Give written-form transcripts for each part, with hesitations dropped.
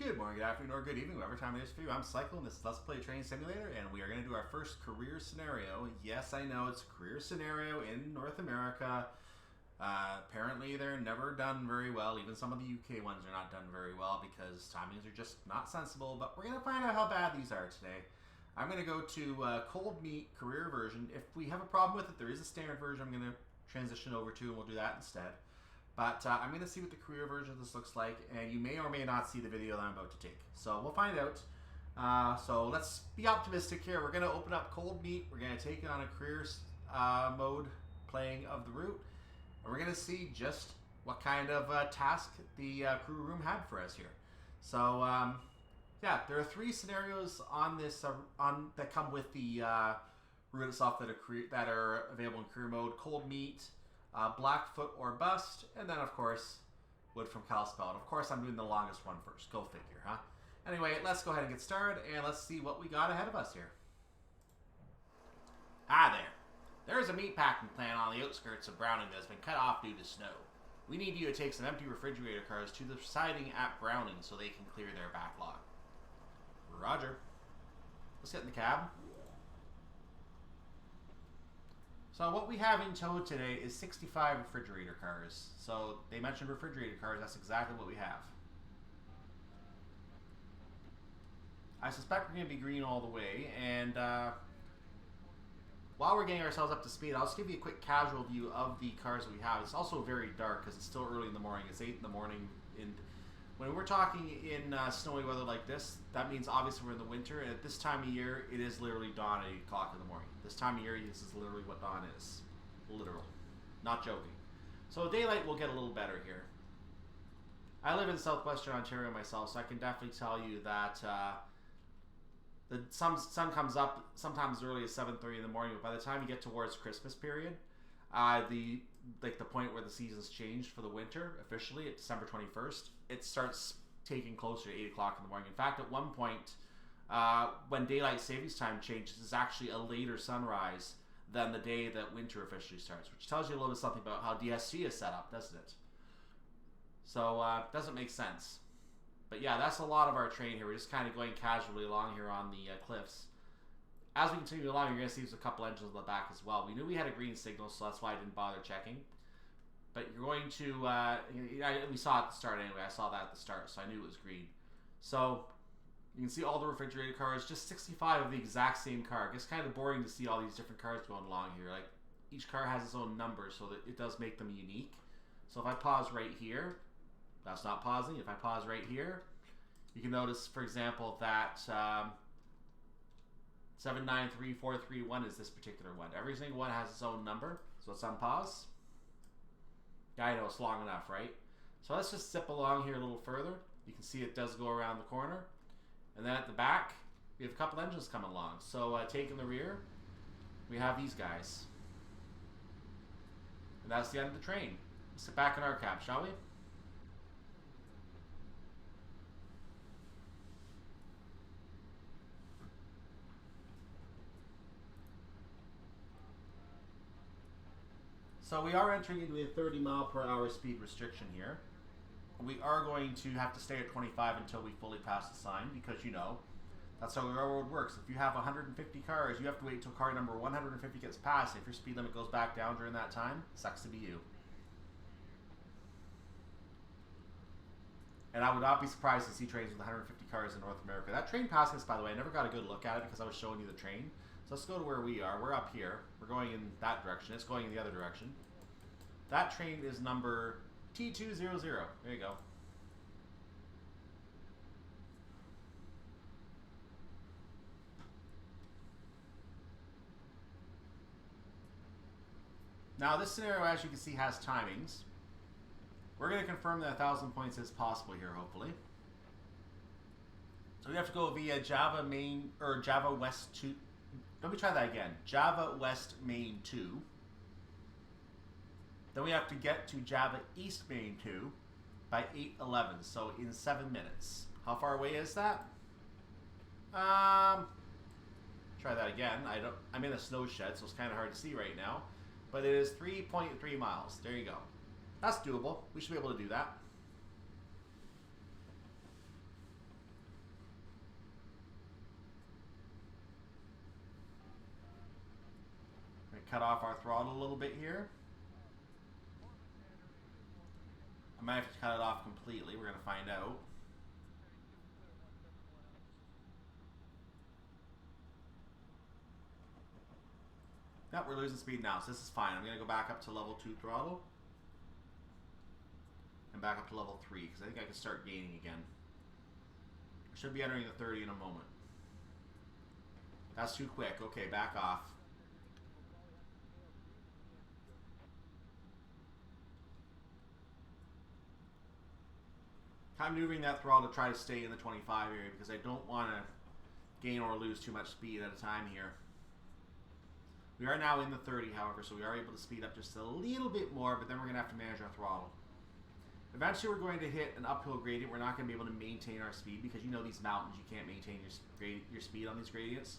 Good morning, good afternoon, or good evening, whatever time it is for you. I'm Cycle, and this is Let's Play Train Simulator, and we are going to do our first career scenario. Yes, I know it's a career scenario in North America. Apparently, they're never done very well. Even some of the UK ones are not done very well because timings are just not sensible. But we're going to find out how bad these are today. I'm going to go to Cold Meat Career version. If we have a problem with it, there is a standard version I'm going to transition over to, and we'll do that instead. But I'm going to see what the career version of this looks like, and you may or may not see the video that I'm about to take. So we'll find out. So let's be optimistic here. We're going to open up Cold Meat. We're going to take it on a career mode playing of the route. And we're going to see just what kind of task the crew room had for us here. So, yeah, there are 3 scenarios on this that come with the route itself that are available in career mode. Cold Meat, Blackfoot or Bust, and then, of course, Wood from Kalispell. And, of course, I'm doing the longest one first. Go figure, huh? Anyway, let's go ahead and get started, and let's see what we got ahead of us here. Hi there. There is a meatpacking plant on the outskirts of Browning that has been cut off due to snow. We need you to take some empty refrigerator cars to the siding at Browning so they can clear their backlog. Roger. Let's get in the cab. So what we have in tow today is 65 refrigerator cars. So they mentioned refrigerator cars, that's exactly what we have. I suspect we're going to be green all the way, and while we're getting ourselves up to speed, I'll just give you a quick casual view of the cars that we have. It's also very dark because it's still early in the morning. It's 8 in the morning, and when we're talking in snowy weather like this, that means obviously we're in the winter, and at this time of year, it is literally dawn at 8 o'clock in the morning. This time of year, this is literally what dawn is. Literal. Not joking. So daylight will get a little better here. I live in southwestern Ontario myself, so I can definitely tell you that the sun comes up sometimes as early as 7:30 in the morning, but by the time you get towards Christmas period, the point where the seasons changed for the winter officially at December 21st, it starts taking closer to 8 o'clock in the morning. In fact, at one point, when daylight savings time changes, it's actually a later sunrise than the day that winter officially starts, which tells you a little bit something about how DSG is set up, doesn't it? So it doesn't make sense. But yeah, that's a lot of our train here. We're just kind of going casually along here on the cliffs. As we continue along, you're going to see there's a couple engines on the back as well. We knew we had a green signal, so that's why I didn't bother checking. But you're going to, we saw it at the start anyway. I saw that at the start, so I knew it was green. So you can see all the refrigerated cars, just 65 of the exact same car. It's kind of boring to see all these different cars going along here. Like, each car has its own number, so that it does make them unique. So if I pause right here, that's not pausing. If I pause right here, you can notice, for example, that 793431 is this particular one. Every single one has its own number. So let's unpause. Yeah, I know, it's long enough, right? So let's just zip along here a little further. You can see it does go around the corner. And then at the back, we have a couple engines coming along. So taking the rear, we have these guys. And that's the end of the train. Let's sit back in our cab, shall we? So we are entering into a 30-mile-per-hour speed restriction here. We are going to have to stay at 25 until we fully pass the sign because, you know, that's how the railroad works. If you have 150 cars, you have to wait until car number 150 gets passed. If your speed limit goes back down during that time, sucks to be you. And I would not be surprised to see trains with 150 cars in North America. That train passing us, by the way, I never got a good look at it because I was showing you the train. So let's go to where we are. We're up here. We're going in that direction. It's going in the other direction. That train is number T200. There you go. Now this scenario, as you can see, has timings. We're going to confirm that 1,000 points is possible here, hopefully. So we have to go via Java Main, or Java West 2. Let me try that again. Java West Main 2. Then we have to get to Java East Main 2 by 8:11, so in 7 minutes. How far away is that? Try that again. I'm in a snow shed, so it's kind of hard to see right now. But it is 3.3 miles. There you go. That's doable. We should be able to do that. cut off our throttle a little bit here. I might have to cut it off completely. We're going to find out. Yep, we're losing speed now, so this is fine. I'm going to go back up to level 2 throttle. And back up to level 3, because I think I can start gaining again. I should be entering the 30 in a moment. That's too quick. Okay, back off. I'm maneuvering that throttle to try to stay in the 25 area because I don't want to gain or lose too much speed at a time here. We are now in the 30, however, so we are able to speed up just a little bit more, but then we're going to have to manage our throttle. Eventually, we're going to hit an uphill gradient. We're not going to be able to maintain our speed because you know these mountains, you can't maintain your speed on these gradients.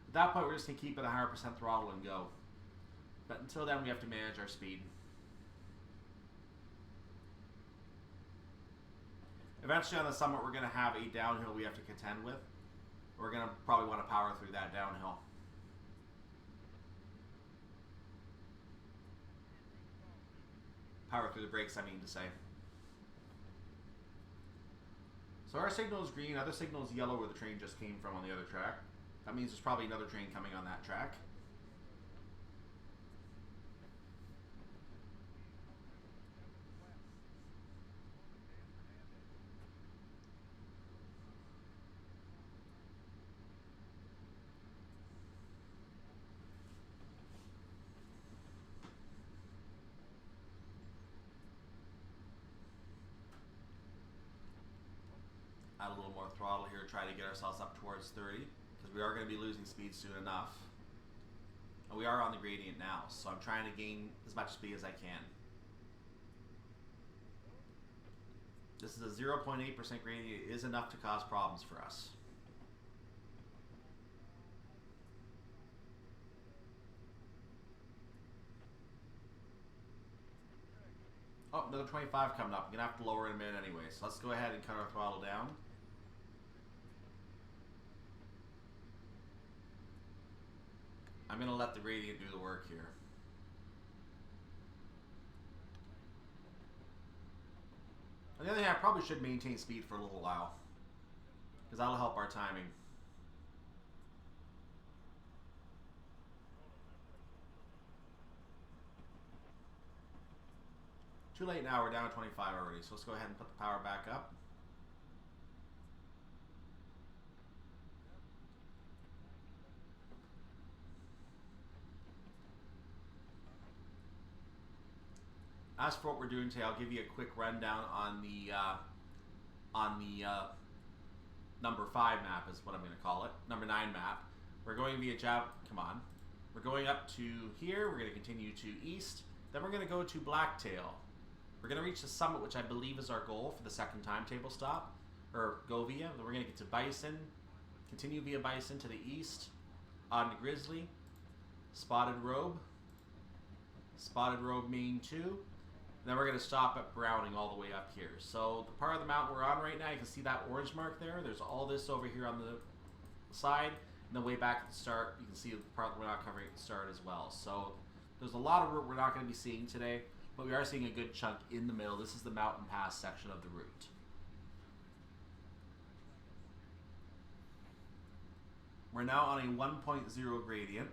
At that point, we're just going to keep it 100% throttle and go. But until then, we have to manage our speed. Eventually on the summit, we're going to have a downhill we have to contend with. We're going to probably want to power through that downhill. Power through the brakes, I mean to say. So our signal is green, other signal is yellow where the train just came from on the other track. That means there's probably another train coming on that track. Add a little more throttle here, try to get ourselves up towards 30, because we are going to be losing speed soon enough. And we are on the gradient now, so I'm trying to gain as much speed as I can. This is a 0.8% gradient. It is enough to cause problems for us. Oh, another 25 coming up. I'm going to have to lower in a minute anyway, so let's go ahead and cut our throttle down. I'm going to let the gradient do the work here. On the other hand, I probably should maintain speed for a little while, because that'll help our timing. Too late now, we're down to 25 already, so let's go ahead and put the power back up. As for what we're doing today, I'll give you a quick rundown on the number 5 map is what I'm going to call it. Number 9 map. We're going via come on. We're going up to here. We're going to continue to east. Then we're going to go to Blacktail. We're going to reach the summit, which I believe is our goal for the second timetable stop, or go via. Then we're going to get to Bison, continue via Bison to the east, on to Grizzly, Spotted Robe Main 2, and then we're going to stop at Browning all the way up here. So the part of the mountain we're on right now, you can see that orange mark there. There's all this over here on the side, and then way back at the start, you can see the part that we're not covering at the start as well. So there's a lot of route we're not going to be seeing today, but we are seeing a good chunk in the middle. This is the mountain pass section of the route. We're now on a 1.0 gradient.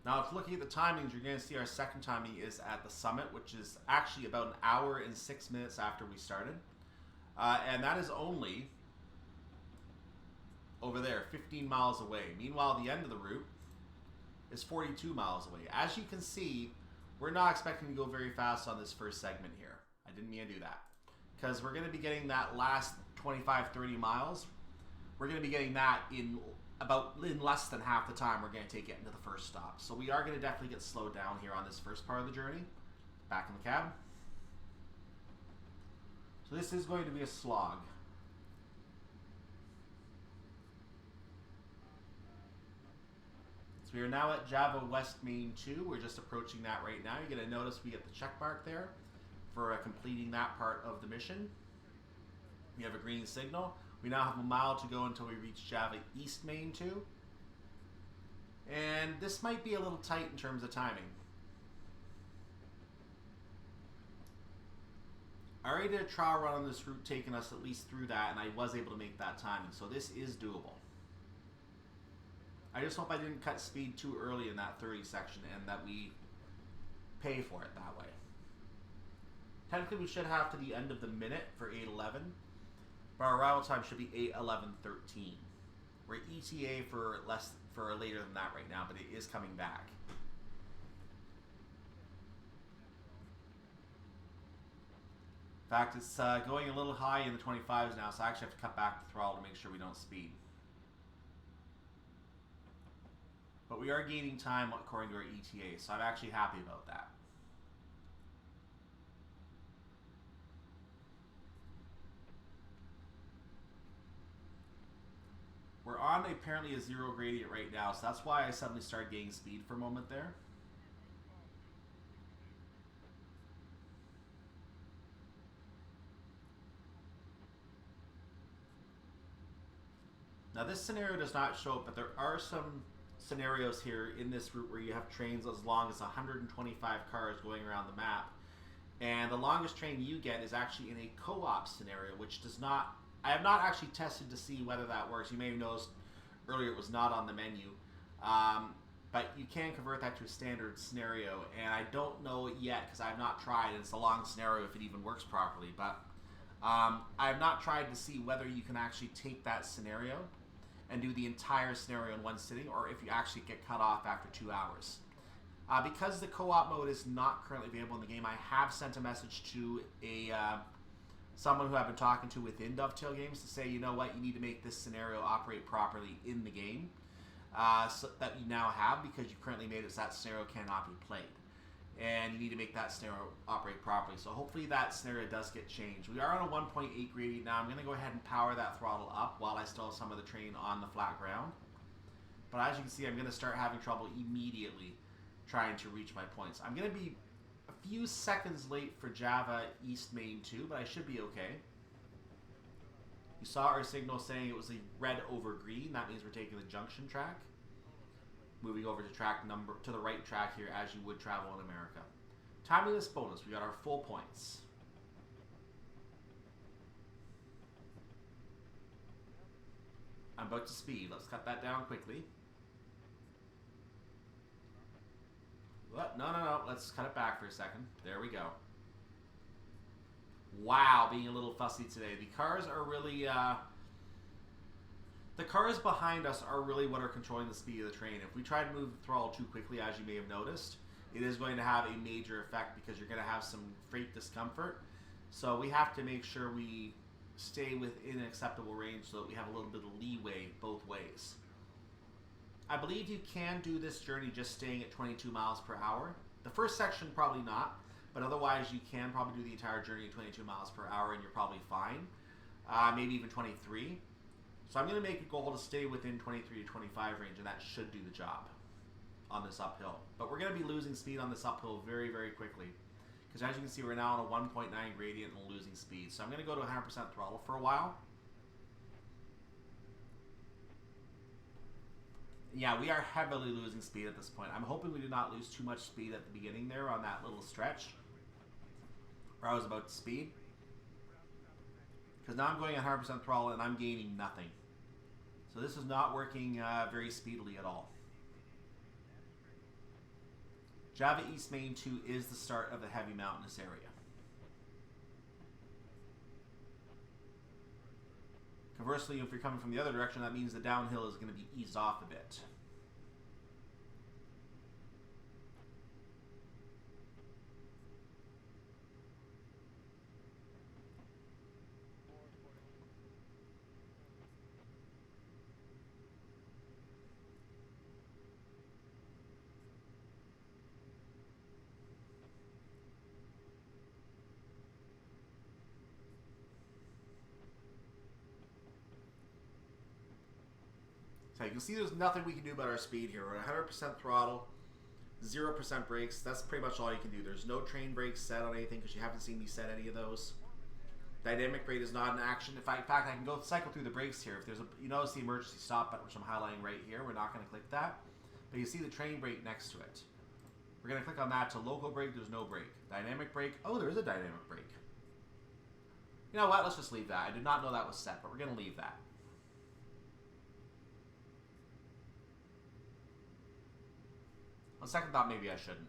Now, if looking at the timings, you're going to see our second timing is at the summit, which is actually about an hour and 6 minutes after we started. And that is only over there, 15 miles away. Meanwhile, the end of the route is 42 miles away. As you can see, we're not expecting to go very fast on this first segment here. I didn't mean to do that. Because we're going to be getting that last 25, 30 miles. We're going to be getting that in less than half the time we're going to take it into the first stop. So we are going to definitely get slowed down here on this first part of the journey. Back in the cab. So this is going to be a slog. So we are now at Java West Main 2. We're just approaching that right now. You're going to notice we get the check mark there for completing that part of the mission. We have a green signal. We now have a mile to go until we reach Java East Main 2. And this might be a little tight in terms of timing. I already did a trial run on this route, taking us at least through that, and I was able to make that timing, so this is doable. I just hope I didn't cut speed too early in that 30 section and that we pay for it that way. Technically, we should have to the end of the minute for 8:11, but our arrival time should be 8:11:13. We're ETA for later than that right now, but it is coming back. In fact, it's going a little high in the 25s now, so I actually have to cut back the throttle to make sure we don't speed. But we are gaining time according to our ETA, so I'm actually happy about that. We're on apparently a 0 gradient right now, so that's why I suddenly started gaining speed for a moment there. Now this scenario does not show it, but there are some scenarios here in this route where you have trains as long as 125 cars going around the map. And the longest train you get is actually in a co-op scenario, which does not... I have not actually tested to see whether that works. You may have noticed earlier it was not on the menu. But you can convert that to a standard scenario, and I don't know it yet because I have not tried. It's a long scenario if it even works properly, but I have not tried to see whether you can actually take that scenario and do the entire scenario in one sitting, or if you actually get cut off after 2 hours. Because the co-op mode is not currently available in the game, I have sent a message to someone who I've been talking to within Dovetail Games to say, you know what, you need to make this scenario operate properly in the game, so that you now have, because you currently made it so that scenario cannot be played. And you need to make that scenario operate properly. So hopefully that scenario does get changed. We are on a 1.8 gradient now. I'm going to go ahead and power that throttle up while I still have some of the train on the flat ground. But as you can see, I'm going to start having trouble immediately trying to reach my points. I'm going to be a few seconds late for Java East Main 2, but I should be okay. You saw our signal saying it was a red over green. That means we're taking the junction track. Moving over to the right track here as you would travel in America. Timeliness bonus, we got our full points. I'm about to speed. Let's cut that down quickly. What? No. Let's cut it back for a second. There we go. Wow, being a little fussy today. The cars are really... The cars behind us are really what are controlling the speed of the train. If we try to move the throttle too quickly, as you may have noticed, it is going to have a major effect because you're going to have some freight discomfort. So we have to make sure we stay within an acceptable range so that we have a little bit of leeway both ways. I believe you can do this journey just staying at 22 miles per hour. The first section, probably not, but otherwise you can probably do the entire journey at 22 miles per hour and you're probably fine. Maybe even 23. So I'm going to make a goal to stay within 23 to 25 range, and that should do the job on this uphill. But we're going to be losing speed on this uphill very, very quickly. Because as you can see, we're now on a 1.9 gradient and losing speed. So I'm going to go to 100% throttle for a while. Yeah, we are heavily losing speed at this point. I'm hoping we do not lose too much speed at the beginning there on that little stretch where I was about to speed. Because now I'm going at 100% throttle and I'm gaining nothing. So this is not working very speedily at all. Java East Main 2 is the start of the heavy mountainous area. Conversely, if you're coming from the other direction, that means the downhill is going to be eased off a bit. So you can see there's nothing we can do about our speed here. We're at 100% throttle, 0% brakes. That's pretty much all you can do. There's no train brakes set on anything because you haven't seen me set any of those. Dynamic brake is not in action. In fact, I can go cycle through the brakes here. If there's you notice the emergency stop button, which I'm highlighting right here. We're not going to click that, but you see the train brake next to it. We're going to click on that to local brake. There's no brake. Dynamic brake. Oh, there is a dynamic brake. You know what? Let's just leave that. I did not know that was set, but we're going to leave that. On second thought, maybe I shouldn't.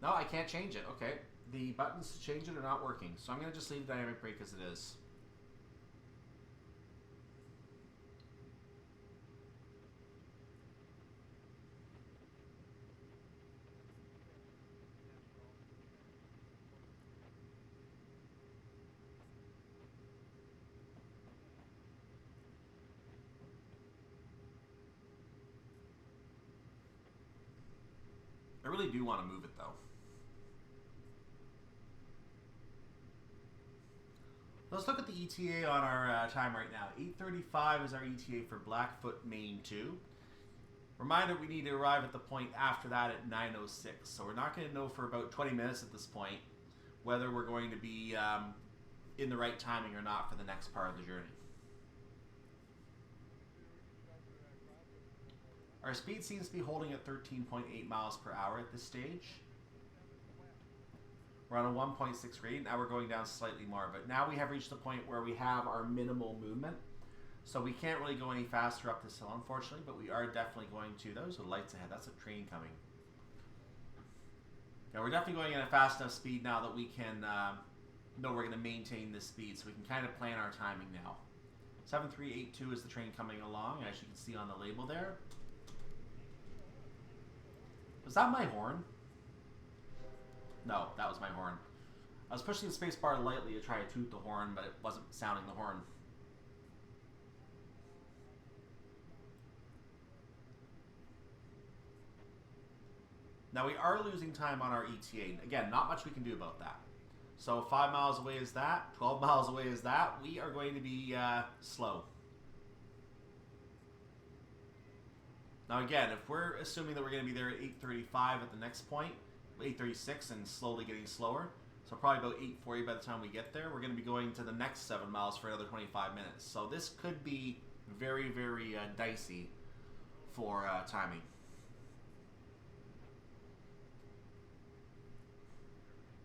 No, I can't change it. Okay. The buttons to change it are not working. So I'm going to just leave the dynamic brake as it is. I really do want to move it though. Let's look at the ETA on our time right now. 8:35 is our ETA for Blackfoot Main 2. Reminder, we need to arrive at the point after that at 9:06. So we're not going to know for about 20 minutes at this point whether we're going to be in the right timing or not for the next part of the journey. Our speed seems to be holding at 13.8 miles per hour at this stage. We're on a 1.6 gradient. Now we're going down slightly more, but now we have reached the point where we have our minimal movement. So we can't really go any faster up this hill, unfortunately, but we are definitely going to. Those are lights ahead. That's a train coming. Now we're definitely going at a fast enough speed now that we can know we're going to maintain this speed, so we can kind of plan our timing now. 7382 is the train coming along, as you can see on the label there. Was that my horn? No, that was my horn. I was pushing the space bar lightly to try to toot the horn, but it wasn't sounding the horn. Now we are losing time on our ETA. Again, not much we can do about that. So 5 miles away is that, 12 miles away is that. We are going to be slow. Now again, if we're assuming that we're going to be there at 8:35 at the next point, 8:36 and slowly getting slower, so probably about 8:40 by the time we get there, we're going to be going to the next 7 miles for another 25 minutes. So this could be very, very dicey for timing.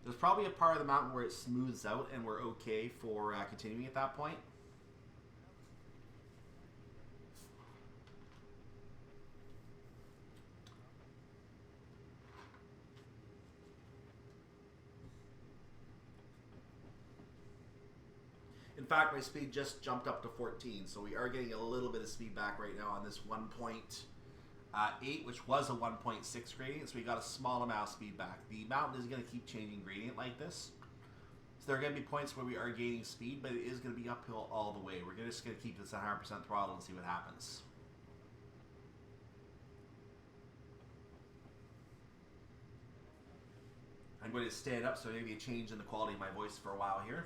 There's probably a part of the mountain where it smooths out and we're okay for continuing at that point. In fact, my speed just jumped up to 14, so we are getting a little bit of speed back right now on this 1.8, which was a 1.6 gradient, so we got a small amount of speed back. The mountain is going to keep changing gradient like this, so there are going to be points where we are gaining speed, but it is going to be uphill all the way. We're just going to keep this at 100% throttle and see what happens. I'm going to stand up, so maybe a change in the quality of my voice for a while here.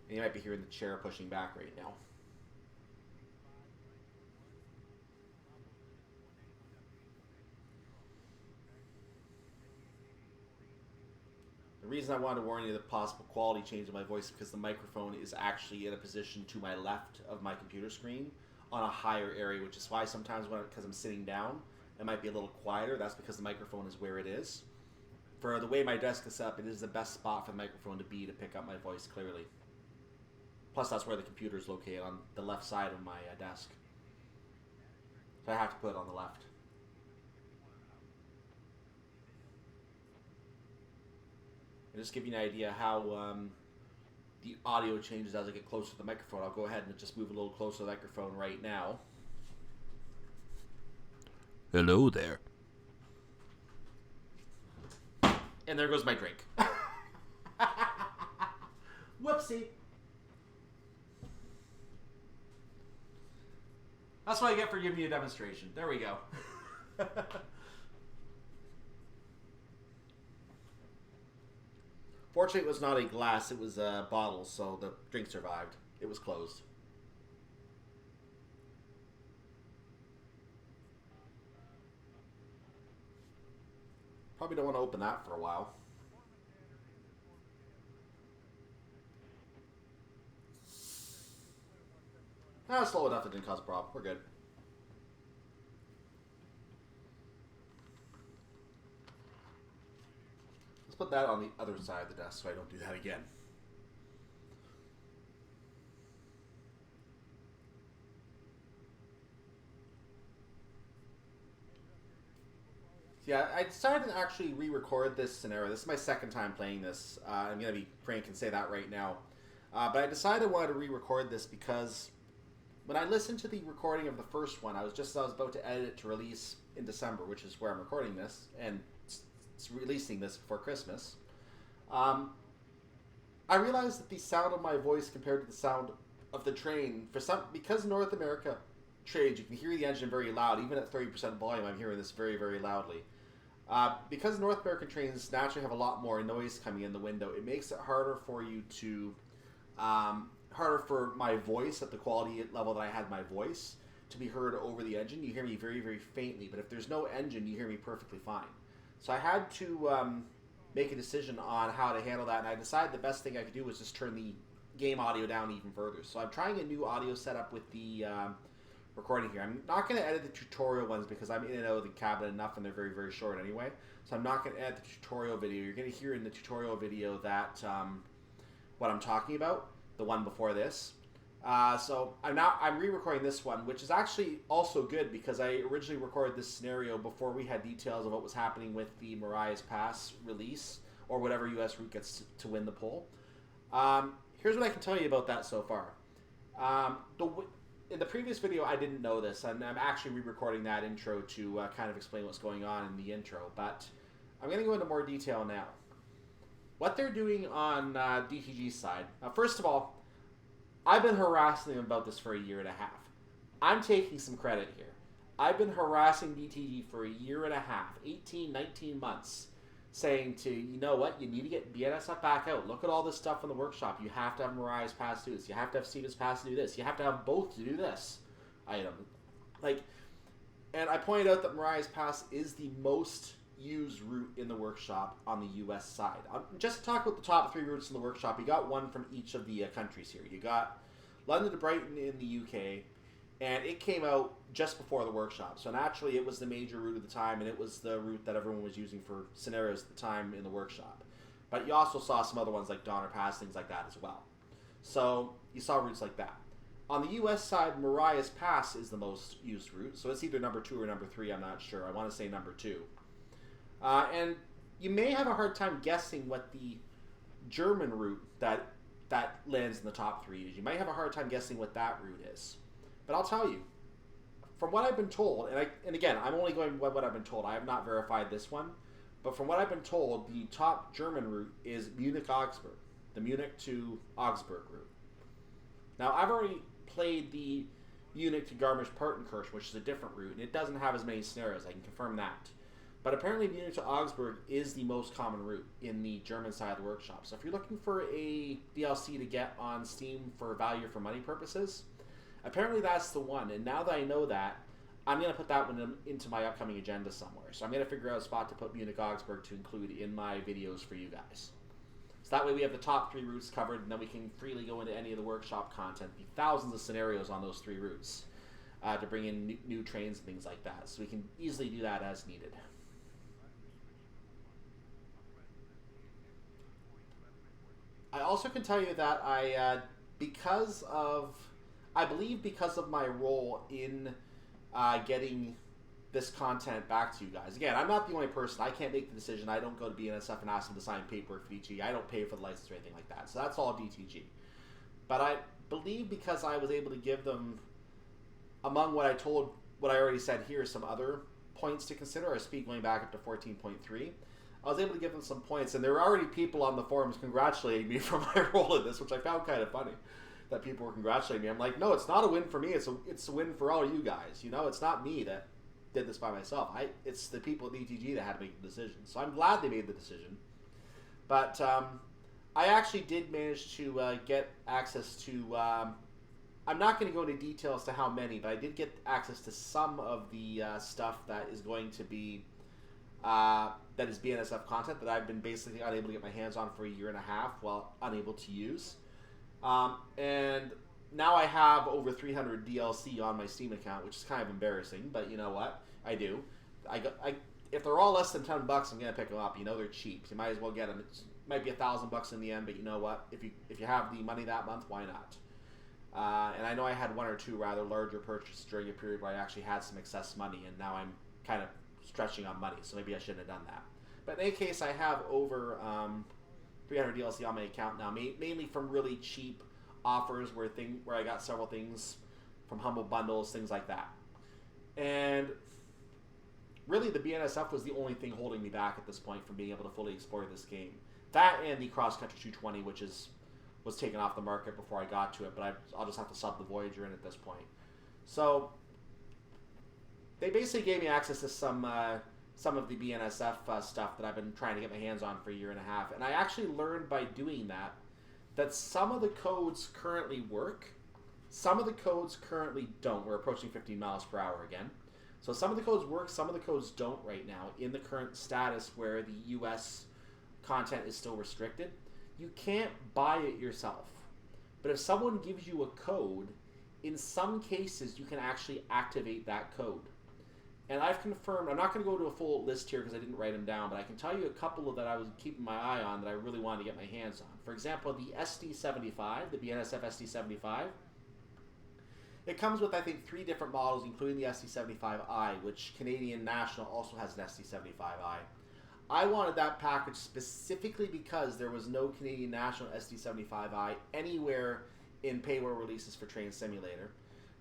And you might be hearing the chair pushing back right now. The reason I wanted to warn you of the possible quality change in my voice is because the microphone is actually in a position to my left of my computer screen on a higher area, which is why sometimes because I'm sitting down, it might be a little quieter. That's because the microphone is where it is. For the way my desk is set up, it is the best spot for the microphone to be to pick up my voice clearly. Plus, that's where the computer is located, on the left side of my desk. So I have to put it on the left. And just give you an idea how the audio changes as I get closer to the microphone. I'll go ahead and just move a little closer to the microphone right now. Hello there. And there goes my drink. Whoopsie. That's what I get for giving you a demonstration. There we go. Fortunately, it was not a glass, it was a bottle, so the drink survived. It was closed. Probably don't want to open that for a while. Slow enough it didn't cause a problem. We're good. Let's put that on the other side of the desk so I don't do that again. Yeah, I decided to actually re-record this scenario. This is my second time playing this. I'm going to be frank and say that right now. But I decided I wanted to re-record this because when I listened to the recording of the first one, I was about to edit it to release in December, which is where I'm recording this, and releasing this before Christmas. I realized that the sound of my voice compared to the sound of the train, because North America trains, you can hear the engine very loud. Even at 30% volume, I'm hearing this very, very loudly. Because North American trains naturally have a lot more noise coming in the window, it makes it harder for you to, harder for my voice at the quality level that I had my voice to be heard over the engine. You hear me very, very faintly, but if there's no engine, you hear me perfectly fine. So I had to make a decision on how to handle that, and I decided the best thing I could do was just turn the game audio down even further. So I'm trying a new audio setup with the recording here. I'm not going to edit the tutorial ones because I'm in and out of the cabinet enough and they're very, very short anyway. So I'm not going to edit the tutorial video. You're going to hear in the tutorial video that what I'm talking about, the one before this. So I'm re-recording this one, which is actually also good because I originally recorded this scenario before we had details of what was happening with the Marias Pass release or whatever U.S. route gets to win the poll. Here's what I can tell you about that so far. In the previous video, I didn't know this, and I'm actually re-recording that intro to kind of explain what's going on in the intro, but I'm going to go into more detail now. What they're doing on DTG's side, first of all, I've been harassing them about this for a year and a half. I'm taking some credit here. I've been harassing DTG for a year and a half, 18, 19 months, saying you know what, you need to get BNSF back out. Look at all this stuff in the workshop. You have to have Mariah's Pass to do this. You have to have Steven's Pass to do this. You have to have both to do this item. And I pointed out that Mariah's Pass is the most used route in the workshop on the U.S. side. Just to talk about the top 3 routes in the workshop, you got one from each of the countries here. You got London to Brighton in the UK, and it came out just before the workshop. So naturally, it was the major route at the time, and it was the route that everyone was using for scenarios at the time in the workshop. But you also saw some other ones like Donner Pass, things like that as well. So you saw routes like that. On the U.S. side, Mariah's Pass is the most used route, so it's either number 2 or number 3, I'm not sure. I want to say number 2. And you may have a hard time guessing what the German route that lands in the top 3 is. You might have a hard time guessing what that route is. But I'll tell you, from what I've been told, and again, I'm only going by what I've been told. I have not verified this one. But from what I've been told, the top German route is Munich-Augsburg, the Munich to Augsburg route. Now, I've already played the Munich to Garmisch-Partenkirchen, which is a different route, and it doesn't have as many scenarios. I can confirm that. But apparently Munich to Augsburg is the most common route in the German side of the workshop. So if you're looking for a DLC to get on Steam for value for money purposes, apparently that's the one. And now that I know that, I'm going to put that one into my upcoming agenda somewhere. So I'm going to figure out a spot to put Munich-Augsburg to include in my videos for you guys. So that way we have the top 3 routes covered, and then we can freely go into any of the workshop content. Be thousands of scenarios on those 3 routes to bring in new trains and things like that. So we can easily do that as needed. I also can tell you that I believe because of my role in getting this content back to you guys. Again, I'm not the only person. I can't make the decision. I don't go to BNSF and ask them to sign paperwork for DTG. I don't pay for the license or anything like that. So that's all DTG. But I believe because I was able to give them, among what I already said here, some other points to consider. Our speed going back up to 14.3. I was able to give them some points, and there were already people on the forums congratulating me for my role in this, which I found kind of funny, that people were congratulating me. I'm like, no, it's not a win for me. It's a win for all you guys. You know, it's not me that did this by myself. It's the people at DTG that had to make the decision. So I'm glad they made the decision. But I actually did manage to get access to... I'm not going to go into detail as to how many, but I did get access to some of the stuff that is going to be that is BNSF content that I've been basically unable to get my hands on for a year and a half while unable to use. And now I have over 300 DLC on my Steam account, which is kind of embarrassing, but you know what? I do. If they're all less than $10, I'm gonna pick them up. You know they're cheap. You might as well get them. It might be $1,000 in the end, but you know what? If you have the money that month, why not? And I know I had one or two rather larger purchases during a period where I actually had some excess money, and now I'm kind of stretching on money, so maybe I shouldn't have done that. But in any case, I have over 300 DLC on my account now, mainly from really cheap offers where I got several things from humble bundles, things like that. And really, the BNSF was the only thing holding me back at this point from being able to fully explore this game. That and the Cross Country 220, which was taken off the market before I got to it, but I'll just have to sub the Voyager in at this point. So they basically gave me access to some of the BNSF stuff that I've been trying to get my hands on for a year and a half, and I actually learned by doing that some of the codes currently work, some of the codes currently don't. We're approaching 15 miles per hour again. So some of the codes work, some of the codes don't right now in the current status where the US content is still restricted. You can't buy it yourself. But if someone gives you a code, in some cases you can actually activate that code. And I've confirmed, I'm not going to go to a full list here because I didn't write them down, but I can tell you a couple of that I was keeping my eye on that I really wanted to get my hands on. For example, the SD75, the BNSF SD75, it comes with, I think, 3 different models, including the SD75i, which Canadian National also has an SD75i. I wanted that package specifically because there was no Canadian National SD75i anywhere in payware releases for Train Simulator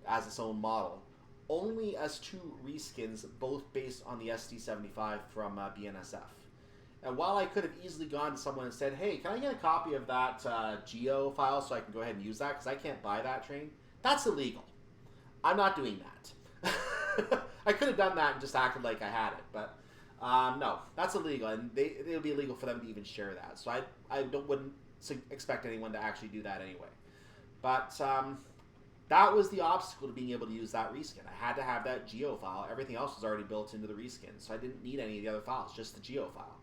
as its own model. Only as 2 reskins, both based on the SD75 from BNSF. And while I could have easily gone to someone and said, hey, can I get a copy of that Geo file so I can go ahead and use that because I can't buy that train? That's illegal. I'm not doing that. I could have done that and just acted like I had it, but no, that's illegal, and it would be illegal for them to even share that. So I wouldn't expect anyone to actually do that anyway. But that was the obstacle to being able to use that reskin. I had to have that Geo file. Everything else was already built into the reskin, so I didn't need any of the other files, just the Geo file.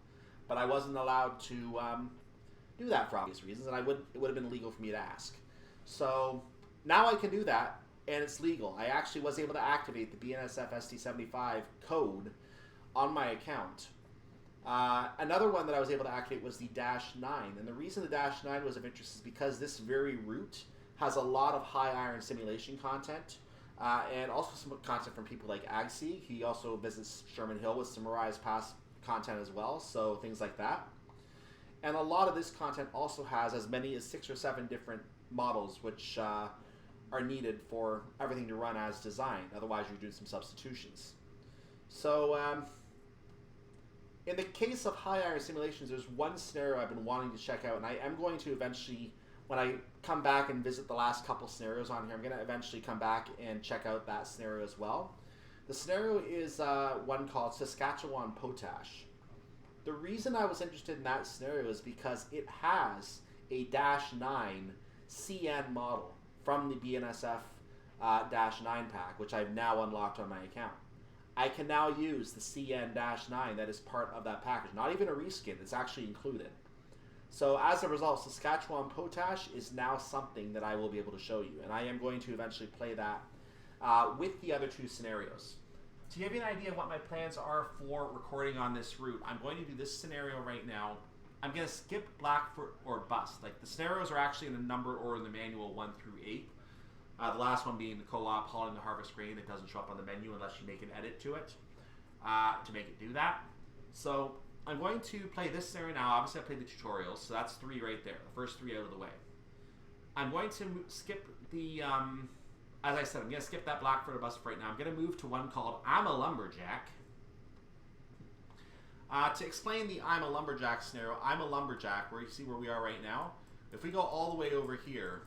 But I wasn't allowed to do that for obvious reasons, and it would have been illegal for me to ask. So now I can do that, and it's legal. I actually was able to activate the BNSF SD75 code on my account. Another one that I was able to activate was the -9, and the reason the -9 was of interest is because this very route has a lot of high iron simulation content, and also some content from people like Agsi. He also visits Sherman Hill with some Rise Pass content as well, so things like that. And a lot of this content also has as many as 6 or 7 different models, which are needed for everything to run as designed. Otherwise, you're doing some substitutions. So, in the case of high iron simulations, there's one scenario I've been wanting to check out, and I am going to eventually, when I come back and visit the last couple scenarios on here, I'm going to eventually come back and check out that scenario as well. The scenario is one called Saskatchewan Potash. The reason I was interested in that scenario is because it has a -9 CN model from the BNSF -9 pack, which I've now unlocked on my account. I can now use the CN-9 that is part of that package. Not even a reskin, it's actually included. So as a result, Saskatchewan Potash is now something that I will be able to show you, and I am going to eventually play that with the other 2 scenarios. To give you an idea of what my plans are for recording on this route, I'm going to do this scenario right now. I'm going to skip Blackfoot or Bust. Like, the scenarios are actually in the number or in the manual 1 through 8. The last one being the co-op hauling the harvest grain that doesn't show up on the menu unless you make an edit to it to make it do that. So I'm going to play this scenario now. Obviously I played the tutorials, so that's 3 right there. The first 3 out of the way. I'm going to skip the, as I said, I'm going to skip that Blackfoot or Bust right now. I'm going to move to one called I'm a Lumberjack. To explain the I'm a Lumberjack scenario, I'm a Lumberjack, where you see where we are right now. If we go all the way over here,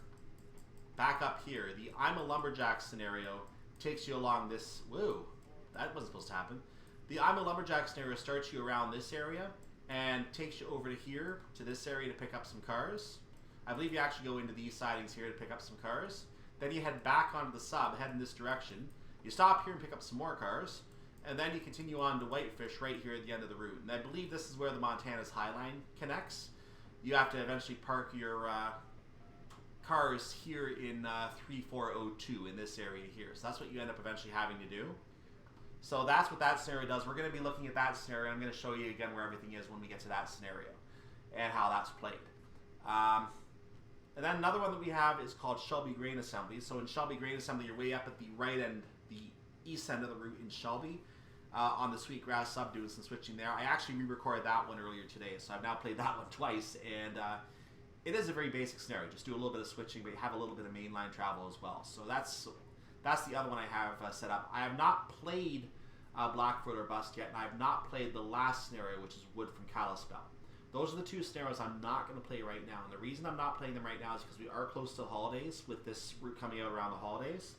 back up here, the I'm a Lumberjack scenario takes you along this, whoa, that wasn't supposed to happen. The I'm a Lumberjack scenario starts you around this area and takes you over to here, to this area to pick up some cars. I believe you actually go into these sidings here to pick up some cars. Then you head back onto the sub, head in this direction. You stop here and pick up some more cars. and then you continue on to Whitefish right here at the end of the route. And I believe this is where the Montana's Highline connects. You have to eventually park your cars here in 3402 in this area here. So that's what you end up eventually having to do. So that's what that scenario does. We're going to be looking at that scenario. I'm going to show you again where everything is when we get to that scenario and how that's played. And then another one that we have is called Shelby Grain Assembly. So in Shelby Grain Assembly, you're way up at the right end, the east end of the route in Shelby, on the Sweetgrass sub, doing some switching there. I actually re-recorded that one earlier today, so I've now played that one twice, and it is a very basic scenario. Just do a little bit of switching, but you have a little bit of mainline travel as well. So that's the other one I have set up. I have not played Blackfoot or Bust yet, and I have not played the last scenario, which is Wood from Kalispell. Those are the two scenarios I'm not going to play right now. And the reason I'm not playing them right now is because we are close to the holidays with this route coming out around the holidays.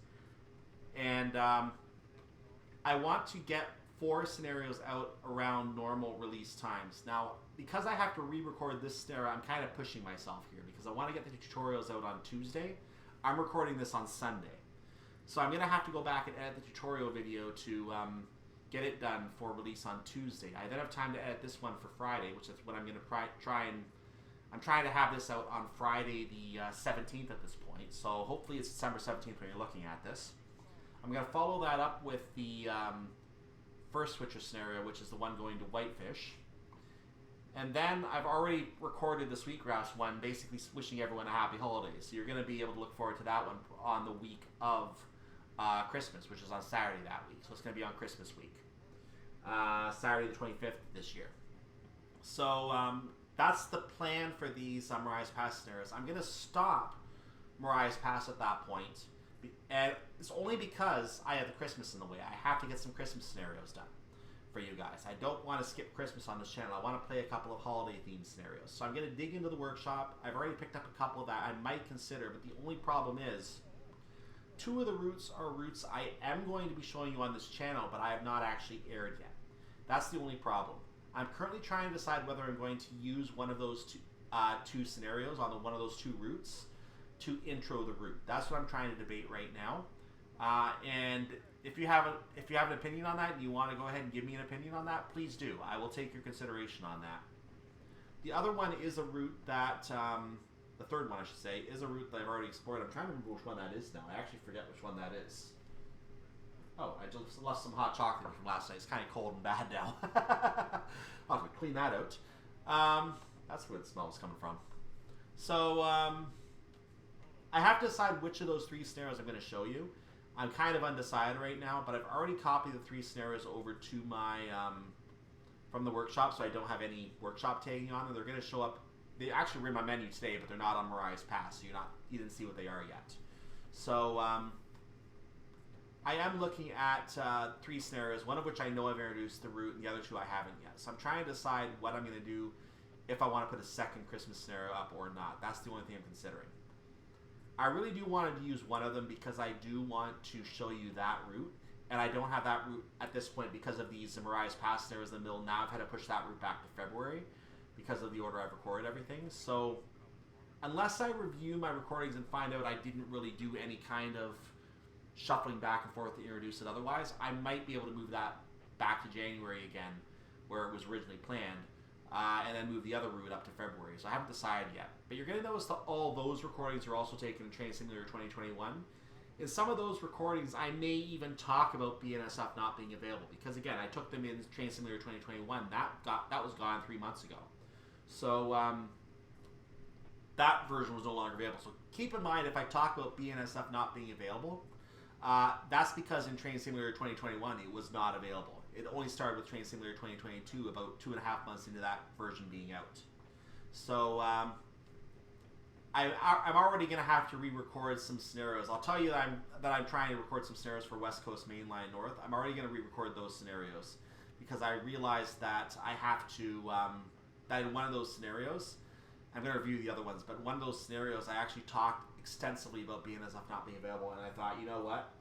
And I want to get 4 scenarios out around normal release times. Now, because I have to re-record this scenario, I'm kind of pushing myself here because I want to get the tutorials out on Tuesday. I'm recording this on Sunday. So I'm going to have to go back and edit the tutorial video to get it done for release on Tuesday. I then have time to edit this one for Friday, which is what I'm going to try and... I'm trying to have this out on Friday the 17th at this point. So hopefully it's December 17th when you're looking at this. I'm going to follow that up with the first switcher scenario, which is the one going to Whitefish. And then I've already recorded the Sweetgrass one, basically wishing everyone a happy holidays. So you're going to be able to look forward to that one on the week of Christmas, which is on Saturday that week. So it's going to be on Christmas week. Saturday the 25th this year. So that's the plan for these Mariah's Pass scenarios. I'm going to stop Mariah's Pass at that point. And it's only because I have the Christmas in the way. I have to get some Christmas scenarios done for you guys. I don't want to skip Christmas on this channel. I want to play a couple of holiday-themed scenarios. So I'm going to dig into the workshop. I've already picked up a couple that I might consider, but the only problem is 2 of the routes are routes I am going to be showing you on this channel, but I have not actually aired yet. That's the only problem. I'm currently trying to decide whether I'm going to use one of those two scenarios on one of those 2 routes to intro the route. That's what I'm trying to debate right now. And if you have an opinion on that and you want to go ahead and give me an opinion on that, please do. I will take your consideration on that. The other one is a route that, the third one I should say, is a route that I've already explored. I'm trying to remember which one that is now. I actually forget which one that is. Oh, I just left some hot chocolate from last night. It's kind of cold and bad now. I'll have to clean that out. That's where the smell was coming from. So, I have to decide which of those 3 scenarios I'm going to show you. I'm kind of undecided right now, but I've already copied the 3 scenarios over to my, from the workshop, so I don't have any workshop tagging on them. They're going to show up. They actually were in my menu today, but they're not on Mariah's Pass, so you didn't see what they are yet. So, I am looking at 3 scenarios, one of which I know I've introduced the route, and the other 2 I haven't yet. So I'm trying to decide what I'm going to do, if I want to put a second Christmas scenario up or not. That's the only thing I'm considering. I really do want to use one of them because I do want to show you that route, and I don't have that route at this point because of these Mariah's Pass scenarios in the middle. Now I've had to push that route back to February because of the order I've recorded everything. So unless I review my recordings and find out I didn't really do any kind of shuffling back and forth to introduce it otherwise, I might be able to move that back to January again where it was originally planned, and then move the other route up to February. So I haven't decided yet. But you're going to notice that all those recordings are also taken in Train Simulator 2021. In some of those recordings, I may even talk about BNSF not being available because, again, I took them in Train Simulator 2021. That was gone 3 months ago. So that version was no longer available. So keep in mind, if I talk about BNSF not being available, that's because in Train Simulator 2021 it was not available. It only started with Train Simulator 2022 about 2.5 months into that version being out. So I'm already going to have to re-record some scenarios. I'll tell you that I'm trying to record some scenarios for West Coast Mainline North. I'm already going to re-record those scenarios because I realized that I have to that in one of those scenarios, I'm going to review the other ones, but one of those scenarios I actually talked extensively about BNSF not being available, and I thought, you know what,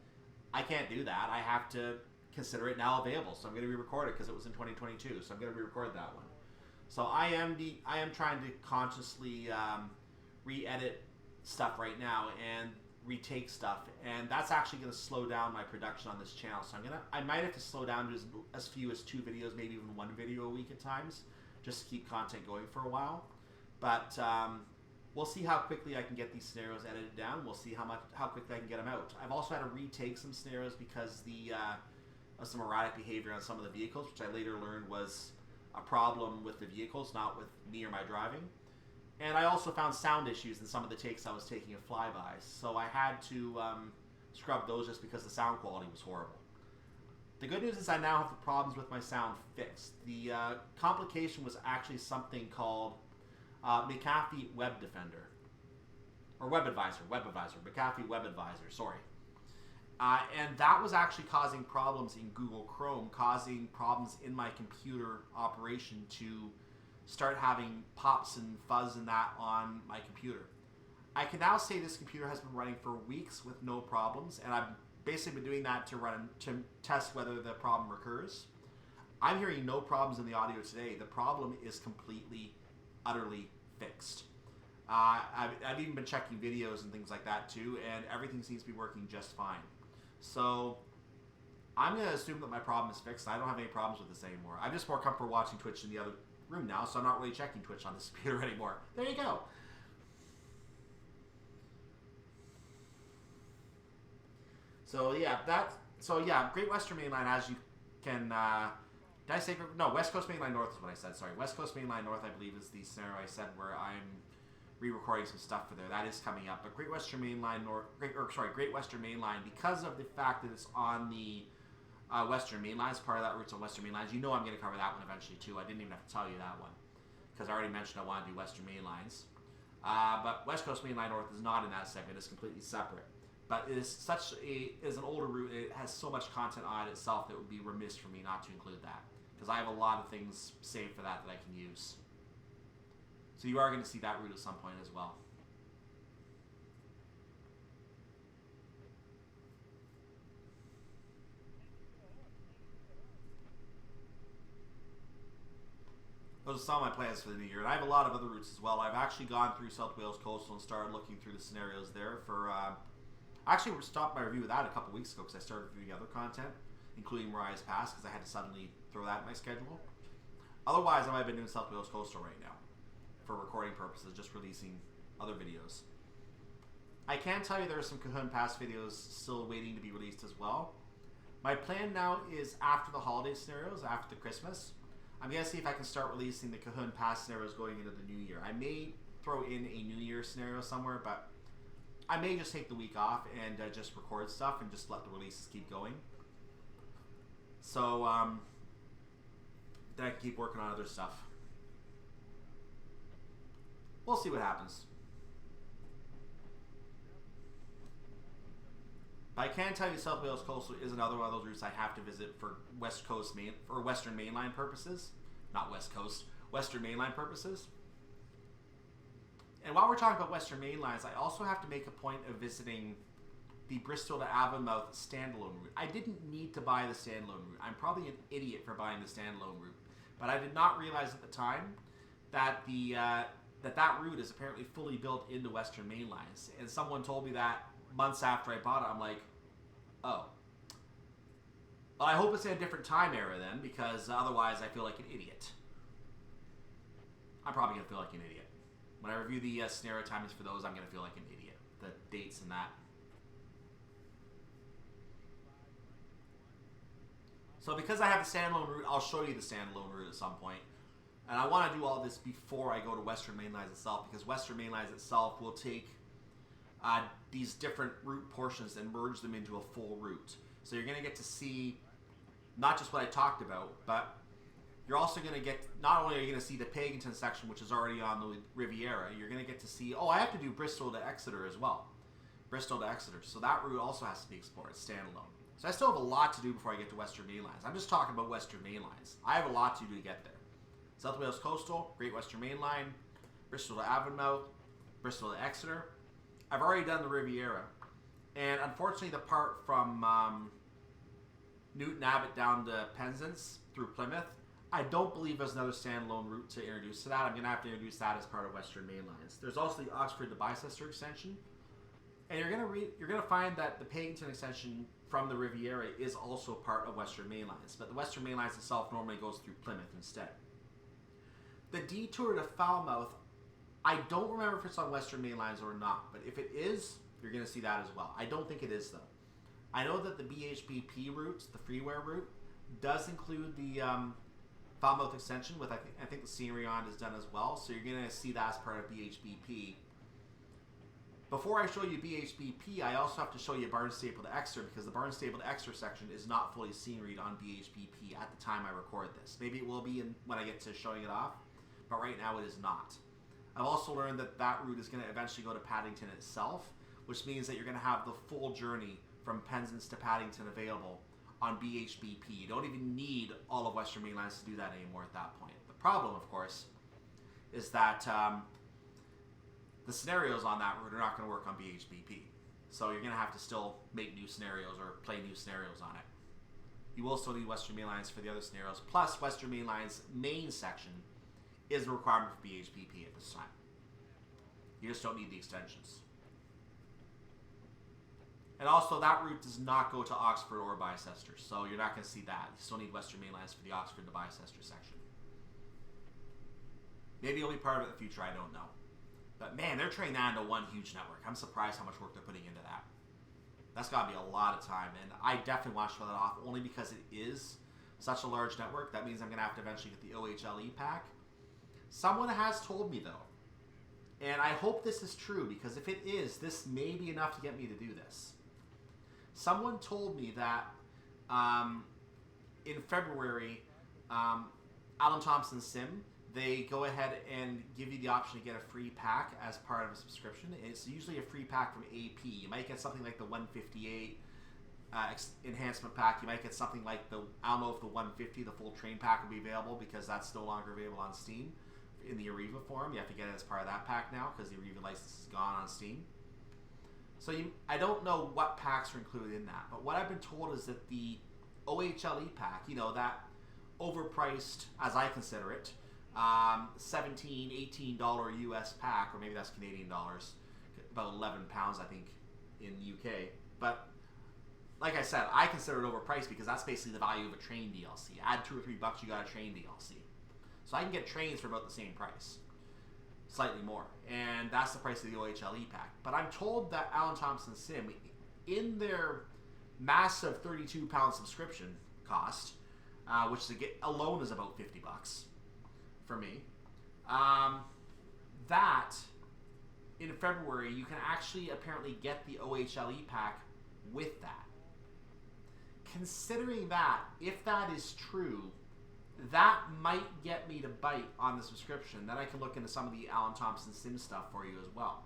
I can't do that. I have to consider it now available, so I'm going to re-record it because it was in 2022, so I'm going to re-record that one. So I am trying to consciously re-edit stuff right now, and retake stuff, and that's actually going to slow down my production on this channel. So I might have to slow down to as few as 2 videos, maybe even 1 video a week at times, just to keep content going for a while. But we'll see how quickly I can get these scenarios edited down. We'll see how quickly I can get them out. I've also had to retake some scenarios because of some erratic behavior on some of the vehicles, which I later learned was a problem with the vehicles, not with me or my driving. And I also found sound issues in some of the takes I was taking of flybys, so I had to scrub those just because the sound quality was horrible. The good news is I now have the problems with my sound fixed. The complication was actually something called McAfee Web Defender, or Web Advisor, McAfee Web Advisor, sorry. And that was actually causing problems in Google Chrome, causing problems in my computer operation to start having pops and fuzz and that on my computer. I can now say this computer has been running for weeks with no problems, and I've basically been doing that to test whether the problem recurs. I'm hearing no problems in the audio today. The problem is completely, utterly fixed. I've even been checking videos and things like that too, and everything seems to be working just fine. So I'm going to assume that my problem is fixed. I don't have any problems with this anymore. I'm just more comfortable watching Twitch in the other room now, so I'm not really checking Twitch on this computer anymore. There you go. So yeah, Great Western Mainline, as you can, did I say, no, West Coast Mainline North is what I said, sorry. West Coast Mainline North, I believe, is the scenario I said where I'm re-recording some stuff for there. That is coming up. But Great Western Mainline North, Great Western Mainline, because of the fact that it's on the Western Main Lines, part of that route's on Western Main Lines. You know I'm going to cover that one eventually too. I didn't even have to tell you that one because I already mentioned I want to do Western Main Lines. But West Coast Main Line North is not in that segment. It's completely separate. But it is an older route. It has so much content on it itself that it would be remiss for me not to include that because I have a lot of things saved for that I can use. So you are going to see that route at some point as well. Those are some of my plans for the new year. And I have a lot of other routes as well. I've actually gone through South Wales Coastal and started looking through the scenarios there for... actually, we stopped my review of that a couple weeks ago because I started reviewing other content, including Mariah's Pass, because I had to suddenly throw that in my schedule. Otherwise, I might have been doing South Wales Coastal right now for recording purposes, just releasing other videos. I can tell you there are some Cahoon Pass videos still waiting to be released as well. My plan now is after the holiday scenarios, after the Christmas, I'm going to see if I can start releasing the Cahoon Pass scenarios going into the new year. I may throw in a New Year scenario somewhere, but I may just take the week off and just record stuff and just let the releases keep going. So then I can keep working on other stuff. We'll see what happens. But I can tell you South Wales Coastal is another one of those routes I have to visit for Western Mainline purposes. Not West Coast, Western Mainline purposes. And while we're talking about Western Main Lines, I also have to make a point of visiting the Bristol to Avonmouth standalone route. I didn't need to buy the standalone route. I'm probably an idiot for buying the standalone route. But I did not realize at the time that that route is apparently fully built into Western Main Lines. And someone told me that months after I bought it. I'm like, oh. Well, I hope it's in a different time era then, because otherwise I feel like an idiot. I'm probably going to feel like an idiot. When I review the scenario timings for those, I'm going to feel like an idiot. The dates and that. So because I have the standalone route, I'll show you the standalone route at some point. And I want to do all this before I go to Western Main Lines itself, because Western Main Lines itself will take these different route portions and merge them into a full route. So you're going to get to see not just what I talked about, but you're also going to get, not only are you going to see the Paganton section, which is already on the Riviera, you're going to get to see, oh, I have to do Bristol to Exeter as well. Bristol to Exeter. So that route also has to be explored. It's standalone. So I still have a lot to do before I get to Western Main Lines. I'm just talking about Western Main Lines. I have a lot to do to get there. South Wales Coastal, Great Western Main Line, Bristol to Avonmouth, Bristol to Exeter. I've already done the Riviera. And unfortunately, the part from Newton Abbot down to Penzance through Plymouth, I don't believe there's another standalone route to introduce to that. I'm going to have to introduce that as part of Western Main Lines. There's also the Oxford to Bicester extension. And you're gonna find that the Paddington extension from the Riviera is also part of Western Main Lines, but the Western Main Lines itself normally goes through Plymouth instead. The detour to Falmouth, I don't remember if it's on Western Main Lines or not, but if it is, you're gonna see that as well. I don't think it is though. I know that the BHBP route, the freeware route, does include the Falmouth extension with I think the scenery on is done as well, so you're gonna see that as part of BHBP. Before I show you BHBP, I also have to show you Barnstaple to Exeter because the Barnstaple to Exeter section is not fully sceneried on BHBP at the time I record this. Maybe it will be when I get to showing it off, but right now it is not. I've also learned that that route is going to eventually go to Paddington itself, which means that you're going to have the full journey from Penzance to Paddington available on BHBP. You don't even need all of Western Main Lines to do that anymore at that point. The problem, of course, is that the scenarios on that route are not going to work on BHBP. So you're going to have to still make new scenarios or play new scenarios on it. You will still need Western Main Lines for the other scenarios. Plus, Western Main Lines main section is a requirement for BHBP at this time. You just don't need the extensions. And also, that route does not go to Oxford or Bicester, so you're not going to see that. You still need Western Main Lines for the Oxford to Bicester section. Maybe it'll be part of it in the future, I don't know. But man, they're turning that into one huge network. I'm surprised how much work they're putting into that. That's got to be a lot of time, and I definitely want to show that off only because it is such a large network. That means I'm going to have to eventually get the OHLE pack. Someone has told me, though, and I hope this is true, because if it is, this may be enough to get me to do this. Someone told me that in February, Alan Thompson Sim, they go ahead and give you the option to get a free pack as part of a subscription. It's usually a free pack from AP. You might get something like the 158 enhancement pack. You might get something like I don't know if the 150, the full train pack will be available because that's no longer available on Steam in the Arriva form. You have to get it as part of that pack now because the Arriva license is gone on Steam. So I don't know what packs are included in that, but what I've been told is that the OHLE pack, that overpriced, as I consider it, $17, $18 US pack, or maybe that's Canadian dollars, about £11 I think in UK. But like I said, I consider it overpriced because that's basically the value of a train DLC. Add $2 or $3, you got a train DLC. So I can get trains for about the same price, slightly more, and that's the price of the OHLE pack. But I'm told that Alan Thompson Sim, in their massive £32 subscription cost, which to get alone is about $50 for me, that in February you can actually apparently get the OHLE pack with that. Considering that, if that is true, that might get me to bite on the subscription. Then I can look into some of the Alan Thompson Sim stuff for you as well.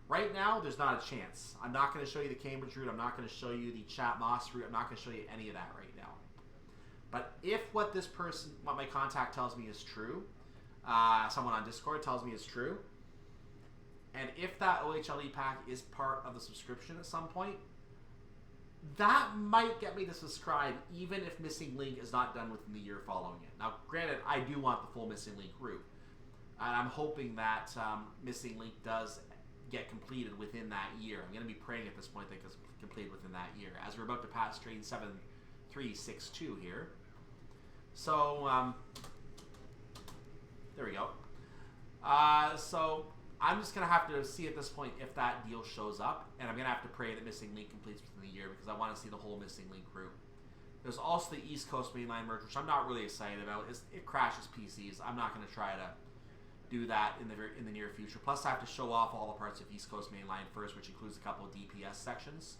Right now, there's not a chance. I'm not going to show you the Cambridge route. I'm not going to show you the Chat Moss route. I'm not going to show you any of that right now. But if what my contact tells me is true, someone on Discord tells me is true, and if that OHLE pack is part of the subscription at some point, that might get me to subscribe even if Missing Link is not done within the year following it. Now, granted, I do want the full Missing Link route, and I'm hoping that Missing Link does get completed within that year. I'm going to be praying at this point that it gets completed within that year, as we're about to pass train 7362 here. So, there we go. So I'm just going to have to see at this point if that deal shows up, and I'm going to have to pray that Missing Link completes within the year because I want to see the whole Missing Link route. There's also the East Coast Mainline merge, which I'm not really excited about. It crashes PCs. I'm not going to try to do that in the near future. Plus, I have to show off all the parts of East Coast Mainline first, which includes a couple of DPS sections.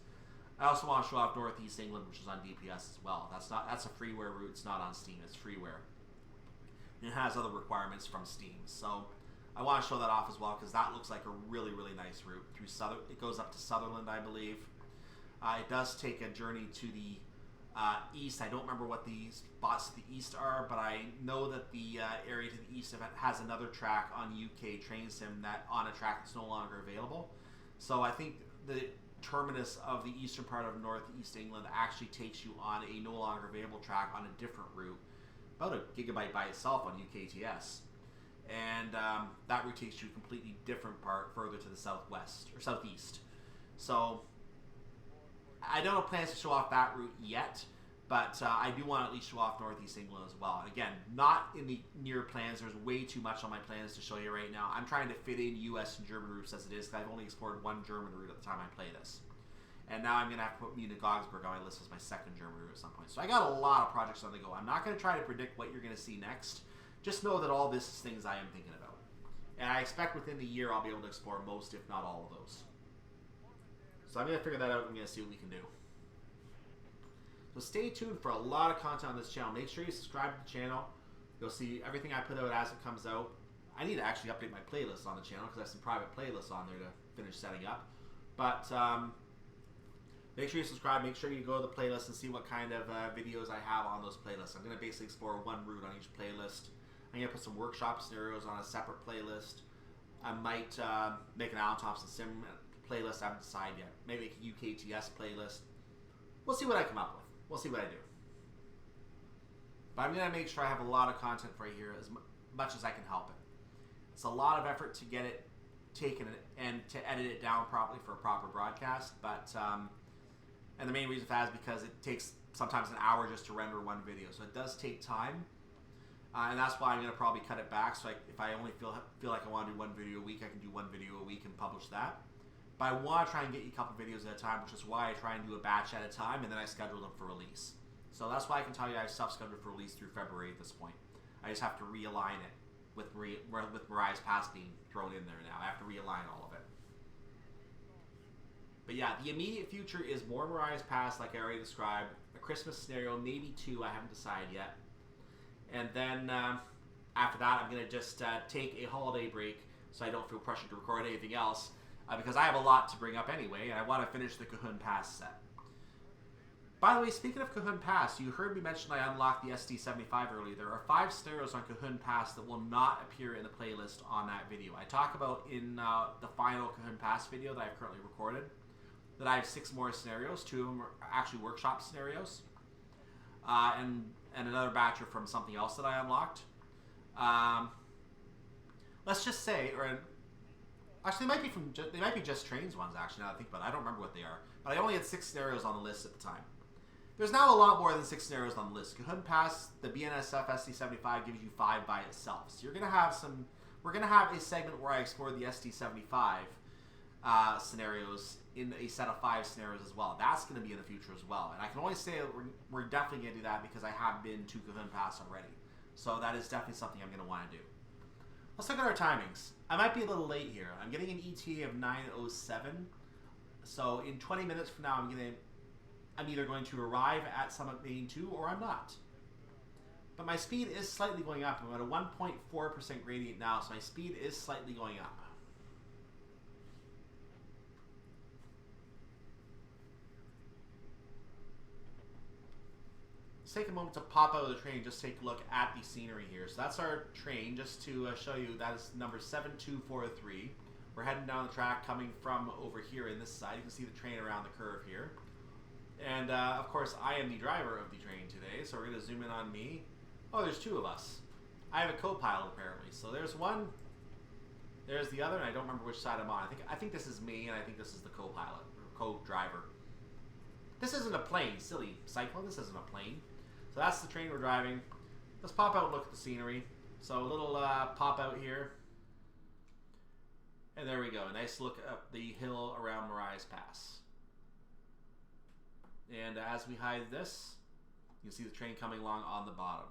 I also want to show off Northeast England, which is on DPS as well. That's a freeware route. It's not on Steam. It's freeware. And it has other requirements from Steam. So I want to show that off as well because that looks like a really, really nice route through It goes up to Sutherland, I believe. It does take a journey to the east. I don't remember what the spots to the east are, but I know that the area to the east of it has another track on UK Train Sim on a track that's no longer available. So I think the terminus of the eastern part of Northeast England actually takes you on a no longer available track on a different route, about a gigabyte by itself on UKTS. And that route takes you a completely different part further to the southwest or southeast. So I don't have plans to show off that route yet, but I do want to at least show off Northeast England as well. And again, not in the near plans. There's way too much on my plans to show you right now. I'm trying to fit in US and German routes as it is, because I've only explored one German route at the time I play this. And now I'm going to have to put Munich Augsburg on my list as my second German route at some point. So I got a lot of projects on the go. I'm not going to try to predict what you're going to see next. Just know that all this is things I am thinking about. And I expect within the year I'll be able to explore most, if not all of those. So I'm going to figure that out and I'm going to see what we can do. So stay tuned for a lot of content on this channel. Make sure you subscribe to the channel. You'll see everything I put out as it comes out. I need to actually update my playlist on the channel because I have some private playlists on there to finish setting up. But make sure you subscribe. Make sure you go to the playlist and see what kind of videos I have on those playlists. I'm going to basically explore one route on each playlist. I'm going to put some workshop scenarios on a separate playlist. I might make an Alan Thompson Sim playlist. I haven't decided yet. Maybe a UKTS playlist. We'll see what I come up with. We'll see what I do. But I'm going to make sure I have a lot of content for you here as much as I can help it. It's a lot of effort to get it taken and to edit it down properly for a proper broadcast. But and the main reason for that is because it takes sometimes an hour just to render one video. So it does take time. And that's why I'm going to probably cut it back. So if I only feel like I want to do one video a week, I can do one video a week and publish that. But I want to try and get you a couple videos at a time, which is why I try and do a batch at a time, and then I schedule them for release. So that's why I can tell you I have stuff scheduled for release through February at this point. I just have to realign it with Mariah's Pass being thrown in there now. I have to realign all of it. But yeah, the immediate future is more Mariah's Pass, like I already described. A Christmas scenario, maybe 2, I haven't decided yet. And then after that, I'm going to just take a holiday break so I don't feel pressured to record anything else. Because I have a lot to bring up anyway, and I want to finish the Cahoon Pass set. By the way, speaking of Cahoon Pass, you heard me mention I unlocked the SD75 earlier. There are 5 scenarios on Cahoon Pass that will not appear in the playlist on that video. I talk about in the final Cahoon Pass video that I've currently recorded that I have 6 more scenarios. 2 of them are actually workshop scenarios. And another batch are from something else that I unlocked. Let's just say, actually, they might be just trains ones, actually, now that I think about it. I don't remember what they are. But I only had 6 scenarios on the list at the time. There's now a lot more than 6 scenarios on the list. Cahoon Pass, the BNSF SD75 gives you 5 by itself. So you're going to have we're going to have a segment where I explore the SD75 scenarios in a set of 5 scenarios as well. That's going to be in the future as well. And I can only say that we're definitely going to do that because I have been to Cahoon Pass already. So that is definitely something I'm going to want to do. Let's look at our timings. I might be a little late here. I'm getting an ETA of 9:07. So in 20 minutes from now, I'm either going to arrive at Summit Main 2 or I'm not. But my speed is slightly going up. I'm at a 1.4% gradient now, so my speed is slightly going up. Let's take a moment to pop out of the train, just take a look at the scenery here. So that's our train, just to show you that is number 7243. We're heading down the track coming from over here in this side. You can see the train around the curve here. And of course, I am the driver of the train today, so we're going to zoom in on me. Oh, there's 2 of us. I have a co-pilot apparently. So there's one, there's the other, and I don't remember which side I'm on. I think this is me, and I think this is the co-pilot, or co-driver. This isn't a plane, silly cyclone, this isn't a plane. So that's the train we're driving. Let's pop out and look at the scenery. So a little pop out here. And there we go. A nice look up the hill around Mariah's Pass. And as we hide this, you can see the train coming along on the bottom.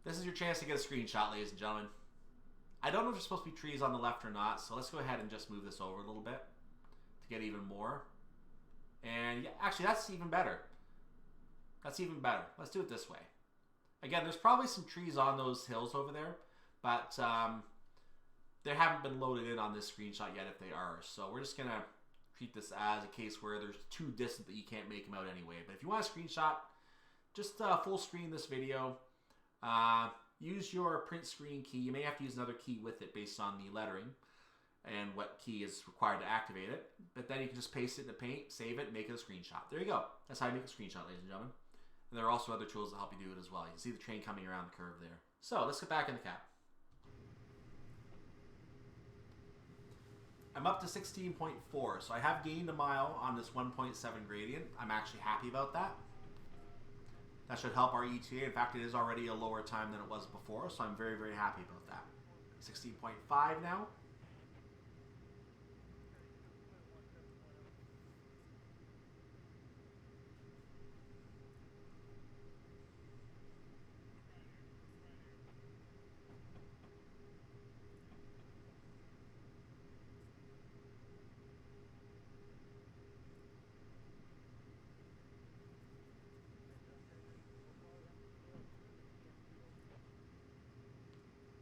This is your chance to get a screenshot, ladies and gentlemen. I don't know if there's supposed to be trees on the left or not, so let's go ahead and just move this over a little bit to get even more. And yeah, actually, that's even better. That's even better. Let's do it this way. Again, there's probably some trees on those hills over there, but they haven't been loaded in on this screenshot yet if they are. So we're just going to treat this as a case where there's too distant that you can't make them out anyway. But if you want a screenshot, just full screen this video. Use your print screen key. You may have to use another key with it based on the lettering and what key is required to activate it. But then you can just paste it in the paint, save it, make it a screenshot. There you go. That's how you make a screenshot, ladies and gentlemen. And there are also other tools that help you do it as well. You can see the train coming around the curve there. So let's get back in the cab. I'm up to 16.4, so I have gained a mile on this 1.7 gradient. I'm actually happy about that. That should help our ETA. In fact, it is already a lower time than it was before, so I'm very, very happy about that. 16.5 now.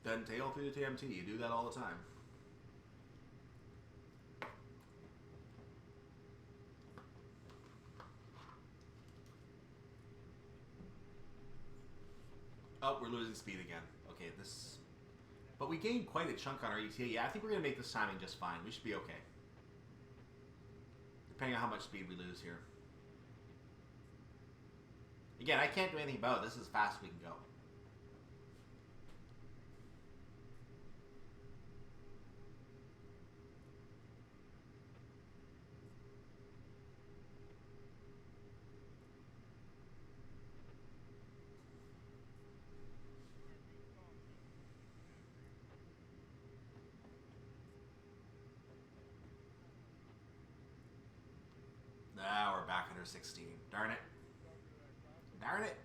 Then tail through the TMT. You do that all the time. Oh, we're losing speed again. Okay, this... But we gained quite a chunk on our ETA. Yeah, I think we're going to make this timing just fine. We should be okay. Depending on how much speed we lose here. Again, I can't do anything about it. This is as fast as we can go. Now we're back under 16. Darn it. Darn it.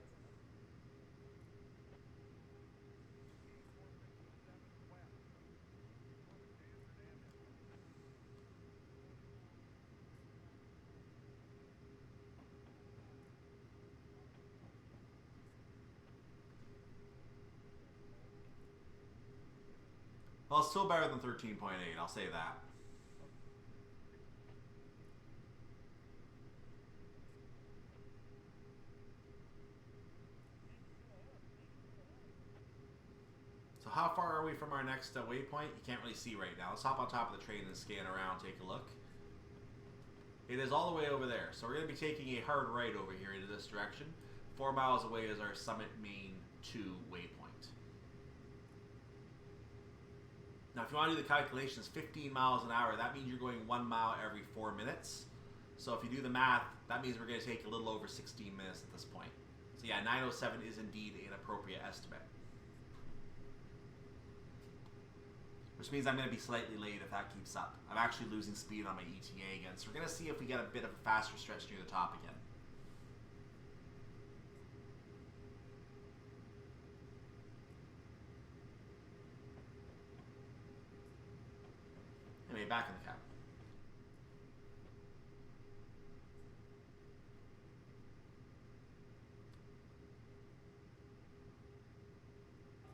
Well, it's still better than 13.8, I'll say that. So how far are we from our next waypoint? You can't really see right now. Let's hop on top of the train and scan around, take a look. It is all the way over there. So we're going to be taking a hard right over here into this direction. 4 miles away is our Summit Main 2 waypoint. Now, if you want to do the calculations, 15 miles an hour, that means you're going 1 mile every 4 minutes. So if you do the math, that means we're going to take a little over 16 minutes at this point. So yeah, 9:07 is indeed an appropriate estimate. Which means I'm going to be slightly late if that keeps up. I'm actually losing speed on my ETA again, so we're going to see if we get a bit of a faster stretch near the top again. Anyway, back in the cab.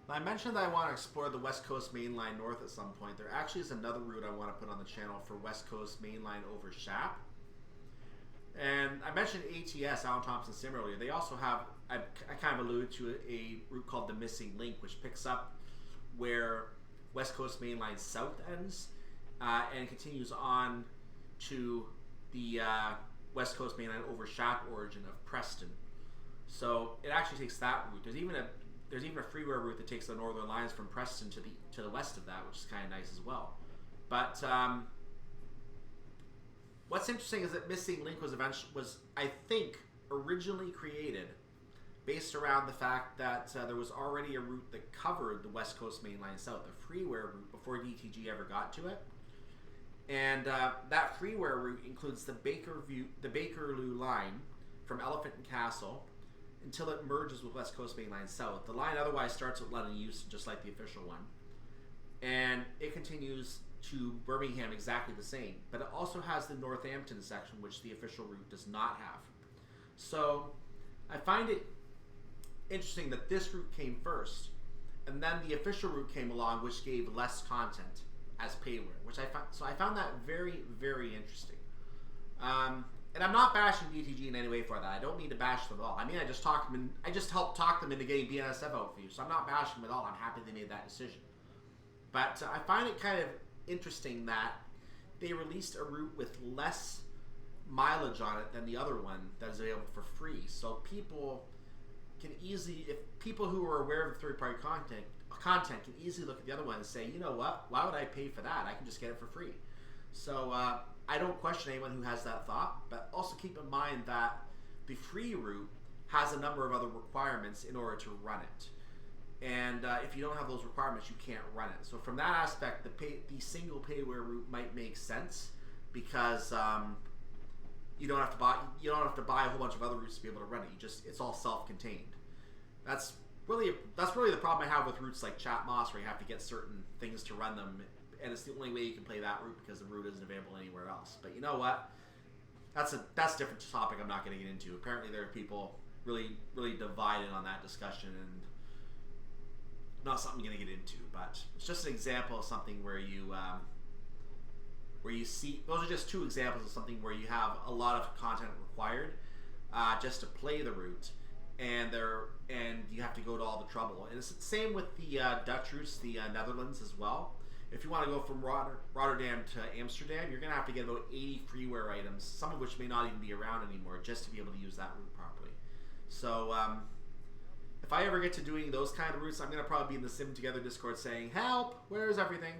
I mentioned that I want to explore the West Coast Main Line north at some point. There actually is another route I want to put on the channel for West Coast Main Line over Shap. And I mentioned ATS, Alan Thompson Sim earlier. They also have, I kind of alluded to a route called the Missing Link, which picks up where West Coast Main Line South ends and continues on to the West Coast Main Line over Shap origin of Preston. So it actually takes that route. There's even a freeway route that takes the northern lines from Preston to the west of that, which is kind of nice as well. But what's interesting is that Missing Link was I think originally created based around the fact that there was already a route that covered the West Coast Main Line South, a freeway route before DTG ever got to it. And that freeway route includes the Bakerloo line from Elephant and Castle until it merges with West Coast Main Line South. The line otherwise starts at London Euston, just like the official one. And it continues to Birmingham exactly the same. But it also has the Northampton section, which the official route does not have. So I find it interesting that this route came first, and then the official route came along, which gave less content as payware, so I found that very, very interesting. And I'm not bashing DTG in any way for that. I don't mean to bash them at all. I mean, I just helped talk them into getting BNSF out for you, so I'm not bashing them at all. I'm happy they made that decision. But I find it kind of interesting that they released a route with less mileage on it than the other one that is available for free. So people can easily, if people who are aware of the third-party content can easily look at the other one and say, you know what, why would I pay for that? I can just get it for free. So I don't question anyone who has that thought, but also keep in mind that the free route has a number of other requirements in order to run it. And if you don't have those requirements, you can't run it. So from that aspect, the single payware route might make sense because you don't have to buy a whole bunch of other routes to be able to run it. It's all self-contained. That's really the problem I have with routes like Chatmoss, where you have to get certain things to run them, and it's the only way you can play that route because the route isn't available anywhere else. But you know what? That's a different topic I'm not going to get into. Apparently, there are people really divided on that discussion, and not something I'm going to get into. But it's just an example of something where you see, those are just two examples of something where you have a lot of content required just to play the route, and you have to go to all the trouble. And it's the same with the Dutch routes, the Netherlands as well. If you want to go from Rotterdam to Amsterdam, you're going to have to get about 80 freeware items, some of which may not even be around anymore, just to be able to use that route properly. So if I ever get to doing those kind of routes, I'm going to probably be in the Sim Together Discord saying, "Help! Where's everything?"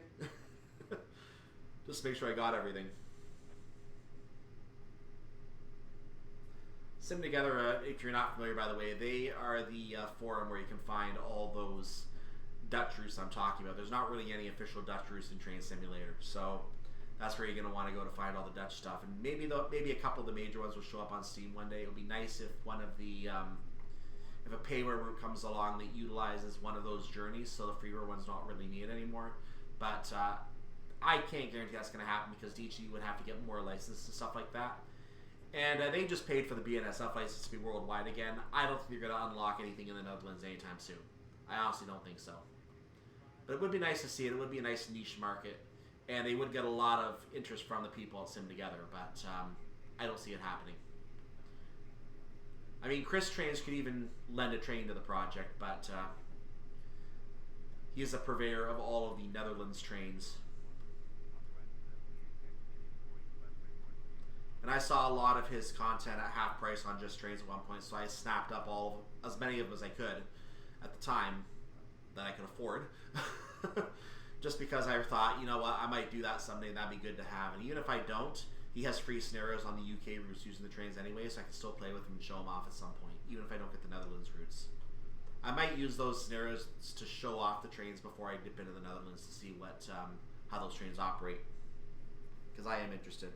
Just to make sure I got everything. Sim Together, if you're not familiar, by the way, they are the forum where you can find all those Dutch routes I'm talking about. There's not really any official Dutch routes in Train Simulator, so that's where you're going to want to go to find all the Dutch stuff. And maybe a couple of the major ones will show up on Steam one day. It would be nice if one of the if a payware route comes along that utilizes one of those journeys, so the freeware one's not really needed anymore. But I can't guarantee that's going to happen because DHD would have to get more licenses and stuff like that. And they just paid for the BNSF license to be worldwide again. I don't think you're going to unlock anything in the Netherlands anytime soon. I honestly don't think so. But it would be nice to see it. It would be a nice niche market. And they would get a lot of interest from the people at Sim Together, but I don't see it happening. I mean, Chris Trains could even lend a train to the project, but he is a purveyor of all of the Netherlands trains. And I saw a lot of his content at half price on Just Trains at one point, so I snapped up as many of them as I could at the time that I could afford. Just because I thought, you know what, I might do that someday and that'd be good to have. And even if I don't, he has free scenarios on the UK routes using the trains anyway, so I can still play with him and show him off at some point, even if I don't get the Netherlands routes. I might use those scenarios to show off the trains before I dip into the Netherlands to see what how those trains operate, because I am interested.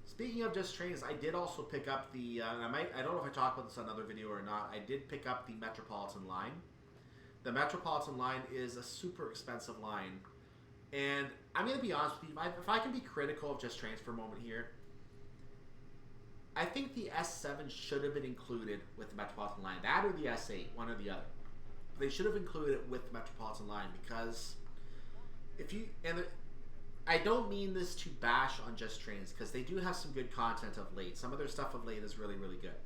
Speaking of Just Trains, I did also pick up the, I don't know if I talked about this on another video or not, I did pick up the Metropolitan line. The Metropolitan line is a super expensive line. And I'm going to be honest with you, if I can be critical of Just Trains for a moment here, I think the S7 should have been included with the Metropolitan line. That or the S8, one or the other. They should have included it with the Metropolitan line because I don't mean this to bash on Just Trains, because they do have some good content of late. Some of their stuff of late is really, really good,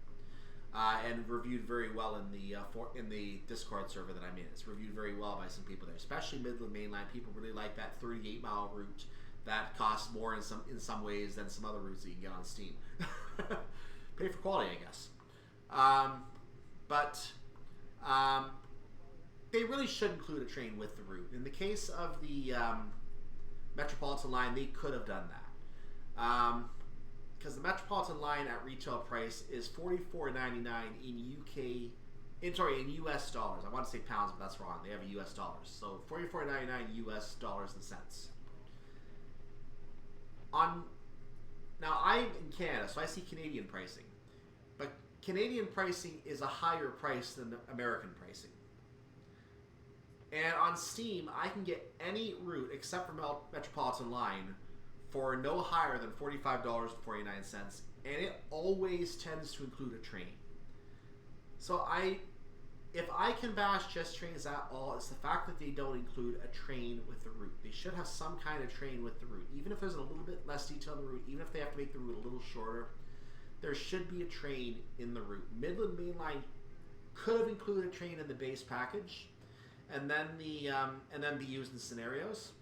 and reviewed very well in the Discord server that I'm in. It's reviewed very well by some people there, especially Midland Mainline. People really like that 38-mile route that costs more in some ways than some other routes that you can get on Steam. Pay for quality, I guess. But they really should include a train with the route. In the case of the Metropolitan line, they could have done that, because the Metropolitan line at retail price is $44.99 in US dollars. I want to say pounds, but that's wrong. They have a US dollars, so $44.99 US dollars and cents. Now I'm in Canada, so I see Canadian pricing, but Canadian pricing is a higher price than American pricing. And on Steam, I can get any route except for Metropolitan line for no higher than $45.49, and it always tends to include a train. So if I can bash Just Trains at all, it's the fact that they don't include a train with the route. They should have some kind of train with the route. Even if there's a little bit less detail in the route, even if they have to make the route a little shorter, there should be a train in the route. Midland Mainline could have included a train in the base package, and then be used in scenarios,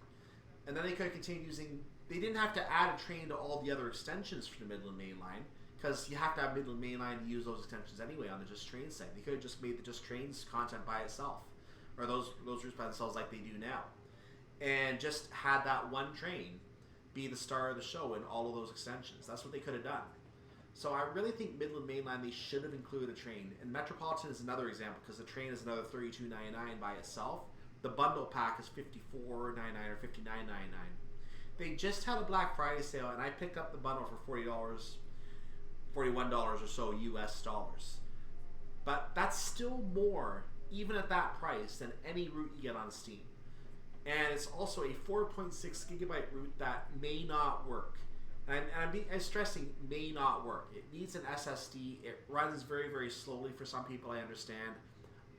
and then they could have continued using. They didn't have to add a train to all the other extensions for the Midland Main Line, because you have to have Midland Main Line to use those extensions anyway on the Just Trains site. They could have just made the Just Trains content by itself, or those routes by themselves like they do now, and just had that one train be the star of the show in all of those extensions. That's what they could have done. So I really think Midland Main Line, they should have included a train. And Metropolitan is another example because the train is another $32.99 by itself. The bundle pack is $54.99 or $59.99. They just had a Black Friday sale, and I picked up the bundle for $40, $41 or so US dollars. But that's still more, even at that price, than any route you get on Steam. And it's also a 4.6 gigabyte route that may not work. And I'm stressing may not work. It needs an SSD. It runs very, very slowly for some people, I understand.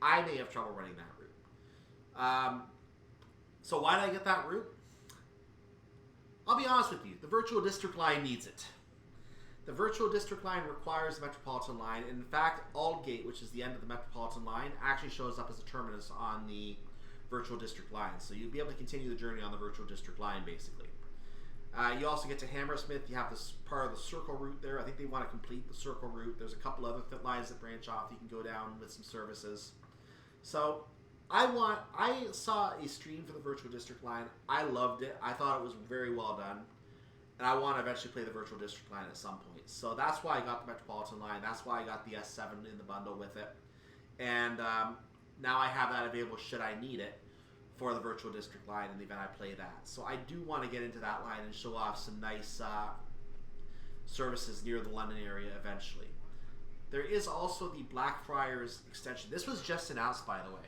I may have trouble running that route. So why did I get that route? I'll be honest with you. The Virtual District line needs it. The Virtual District line requires the Metropolitan line. And in fact, Aldgate, which is the end of the Metropolitan line, actually shows up as a terminus on the Virtual District line. So you'll be able to continue the journey on the Virtual District line, basically. You also get to Hammersmith. You have this part of the Circle route there. I think they want to complete the Circle route. There's a couple other lines that branch off. You can go down with some services. So I saw a stream for the Virtual District line. I loved it. I thought it was very well done. And I want to eventually play the Virtual District line at some point. So that's why I got the Metropolitan line. That's why I got the S7 in the bundle with it. And now I have that available should I need it for the Virtual District line in the event I play that. So I do want to get into that line and show off some nice services near the London area eventually. There is also the Blackfriars extension. This was just announced, by the way.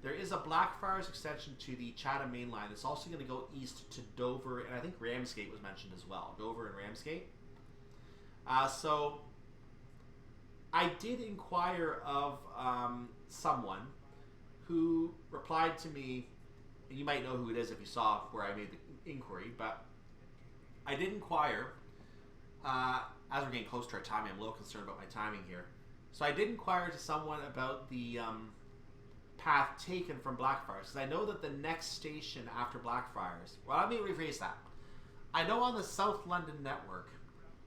There is a Blackfriars extension to the Chatham Main Line. It's also going to go east to Dover, and I think Ramsgate was mentioned as well. Dover and Ramsgate. So I did inquire of someone who replied to me. You might know who it is if you saw where I made the inquiry, but I did inquire. As we're getting close to our timing, I'm a little concerned about my timing here. So I did inquire to someone about the path taken from Blackfriars, because I know that the next station after Blackfriars, well, let me rephrase that. I know on the South London network,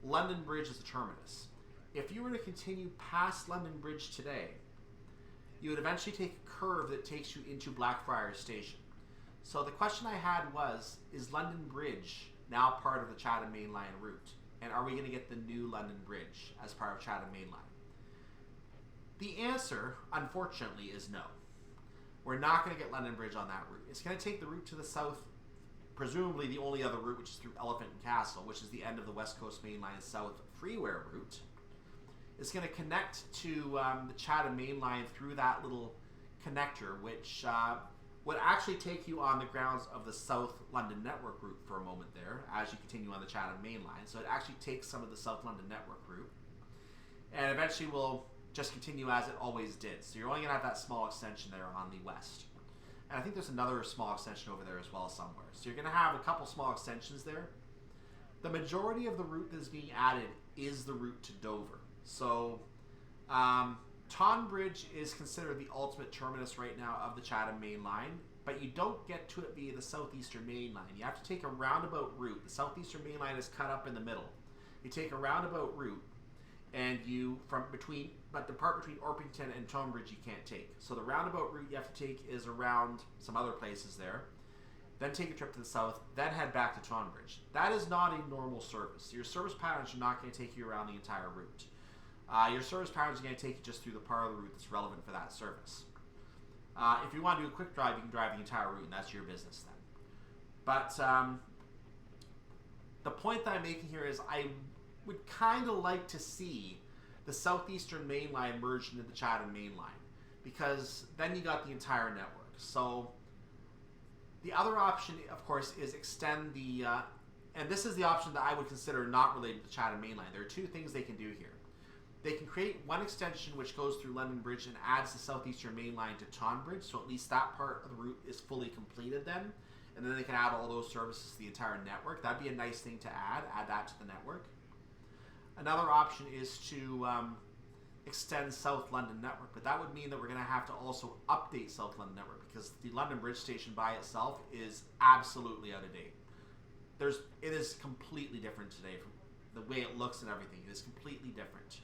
London Bridge is the terminus. If you were to continue past London Bridge today, you would eventually take a curve that takes you into Blackfriars Station. So the question I had was, is London Bridge now part of the Chatham Main Line route? And are we going to get the new London Bridge as part of Chatham Main Line? The answer, unfortunately, is no. We're not going to get London Bridge on that route. It's going to take the route to the south, presumably the only other route, which is through Elephant and Castle, which is the end of the West Coast Main Line South Freeware route. It's going to connect to the Chatham Main Line through that little connector, which would actually take you on the grounds of the South London Network route for a moment there, as you continue on the Chatham Main Line. So it actually takes some of the South London Network route, and eventually will just continue as it always did. So you're only going to have that small extension there on the west. And I think there's another small extension over there as well somewhere. So you're going to have a couple small extensions there. The majority of the route that is being added is the route to Dover. So Tonbridge is considered the ultimate terminus right now of the Chatham Main Line, but you don't get to it via the Southeastern Main Line. You have to take a roundabout route. The Southeastern Main Line is cut up in the middle. You take a roundabout route, and but the part between Orpington and Tonbridge you can't take. So the roundabout route you have to take is around some other places there, then take a trip to the south, then head back to Tonbridge. That is not a normal service. Your service patterns are not going to take you around the entire route. Your service patterns are going to take you just through the part of the route that's relevant for that service. If you want to do a quick drive, you can drive the entire route, and that's your business then. But the point that I'm making here is I would kind of like to see the Southeastern Main Line merged into the Chatham Main Line, because then you got the entire network. So the other option, of course, is extend the, and this is the option that I would consider not related to the Chatham Main Line. There are two things they can do here. They can create one extension which goes through London Bridge and adds the Southeastern Main Line to Tonbridge, so at least that part of the route is fully completed then, and then they can add all those services to the entire network. That'd be a nice thing to add that to the network. Another option is to extend South London Network, but that would mean that we're going to have to also update South London Network, because the London Bridge station by itself is absolutely out of date. It is completely different today the way it looks and everything is completely different.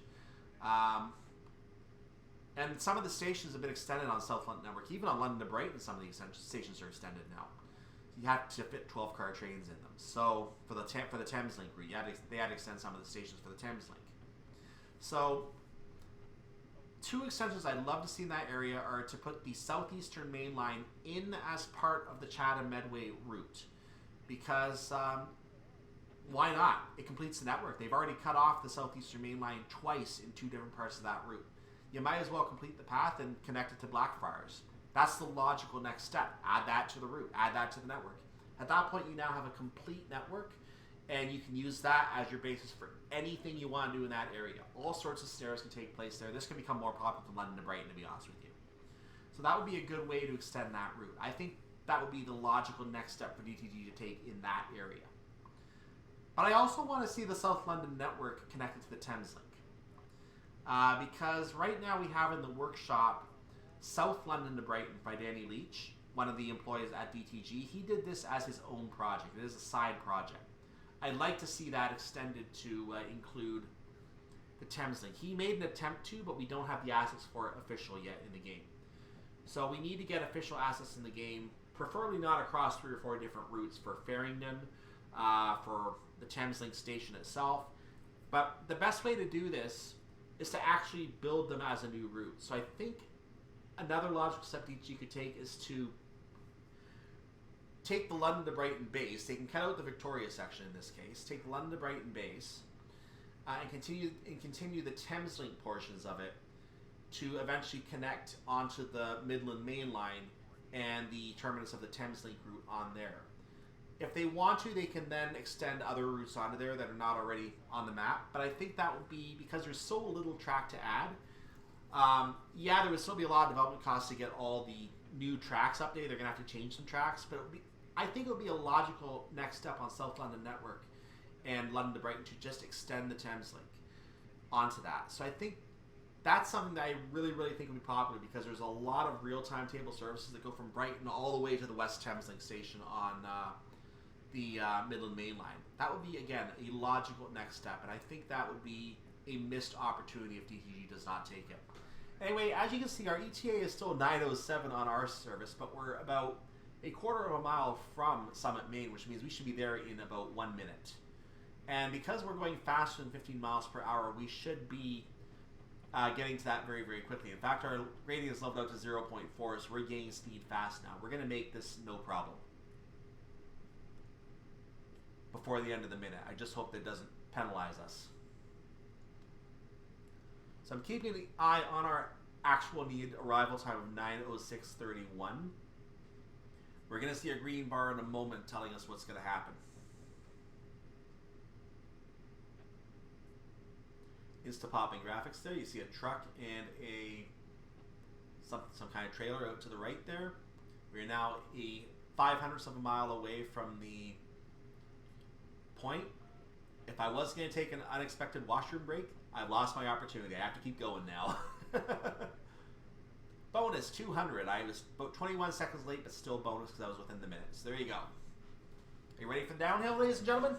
And some of the stations have been extended on South London Network. Even on London to Brighton, some of the stations are extended now. You have to fit 12-car trains in them. So for the Thames Link route, they had to extend some of the stations for the Thames Link. So 2 extensions I'd love to see in that area are to put the Southeastern Main Line in as part of the Chatham Medway route. Because why not? It completes the network. They've already cut off the Southeastern Main Line twice in 2 different parts of that route. You might as well complete the path and connect it to Blackfriars. That's the logical next step. Add that to the route. Add that to the network. At that point, you now have a complete network, and you can use that as your basis for anything you want to do in that area. All sorts of stairs can take place there. This can become more popular from London to Brighton, to be honest with you. So that would be a good way to extend that route. I think that would be the logical next step for DTG to take in that area. But I also want to see the South London network connected to the Thames Link. Because right now we have in the workshop South London to Brighton by Danny Leach, one of the employees at DTG. He did this as his own project. It is a side project. I'd like to see that extended to include the Thames Link. He made an attempt to, but we don't have the assets for it official yet in the game. So we need to get official assets in the game, preferably not across 3 or 4 different routes for Farringdon, for the Thames Link station itself. But the best way to do this is to actually build them as a new route. So I think another logical step DTG could take is to take the London to Brighton base. They can cut out the Victoria section in this case. Take the London to Brighton base and continue the Thames Link portions of it to eventually connect onto the Midland Main Line and the terminus of the Thames Link route on there. If they want to, they can then extend other routes onto there that are not already on the map. But I think that would be, because there's so little track to add, yeah, there would still be a lot of development costs to get all the new tracks updated. They're going to have to change some tracks. But I think it would be a logical next step on South London Network and London to Brighton to just extend the Thames Link onto that. So I think that's something that I really, really think would be popular, because there's a lot of real-time table services that go from Brighton all the way to the West Thames Link station on the Midland Main Line. That would be, again, a logical next step, and I think that would be a missed opportunity if DTG does not take it. Anyway, as you can see, our ETA is still 9:07 on our service, but we're about a quarter of a mile from Summit, Maine, which means we should be there in about 1 minute. And because we're going faster than 15 miles per hour, we should be getting to that very, very quickly. In fact, our rating is leveled out to 0.4, so we're gaining speed fast now. We're going to make this no problem before the end of the minute. I just hope that doesn't penalize us. So I'm keeping an eye on our actual needed arrival time of 9:06:31. We're going to see a green bar in a moment telling us what's going to happen. Insta-popping graphics there. You see a truck and some kind of trailer out to the right there. We're now a 0.05 of a mile away from the point. If I was going to take an unexpected washroom break, I've lost my opportunity. I have to keep going now. Bonus 200. I was about 21 seconds late, but still bonus because I was within the minutes. There you go. Are you ready for the downhill, ladies and gentlemen?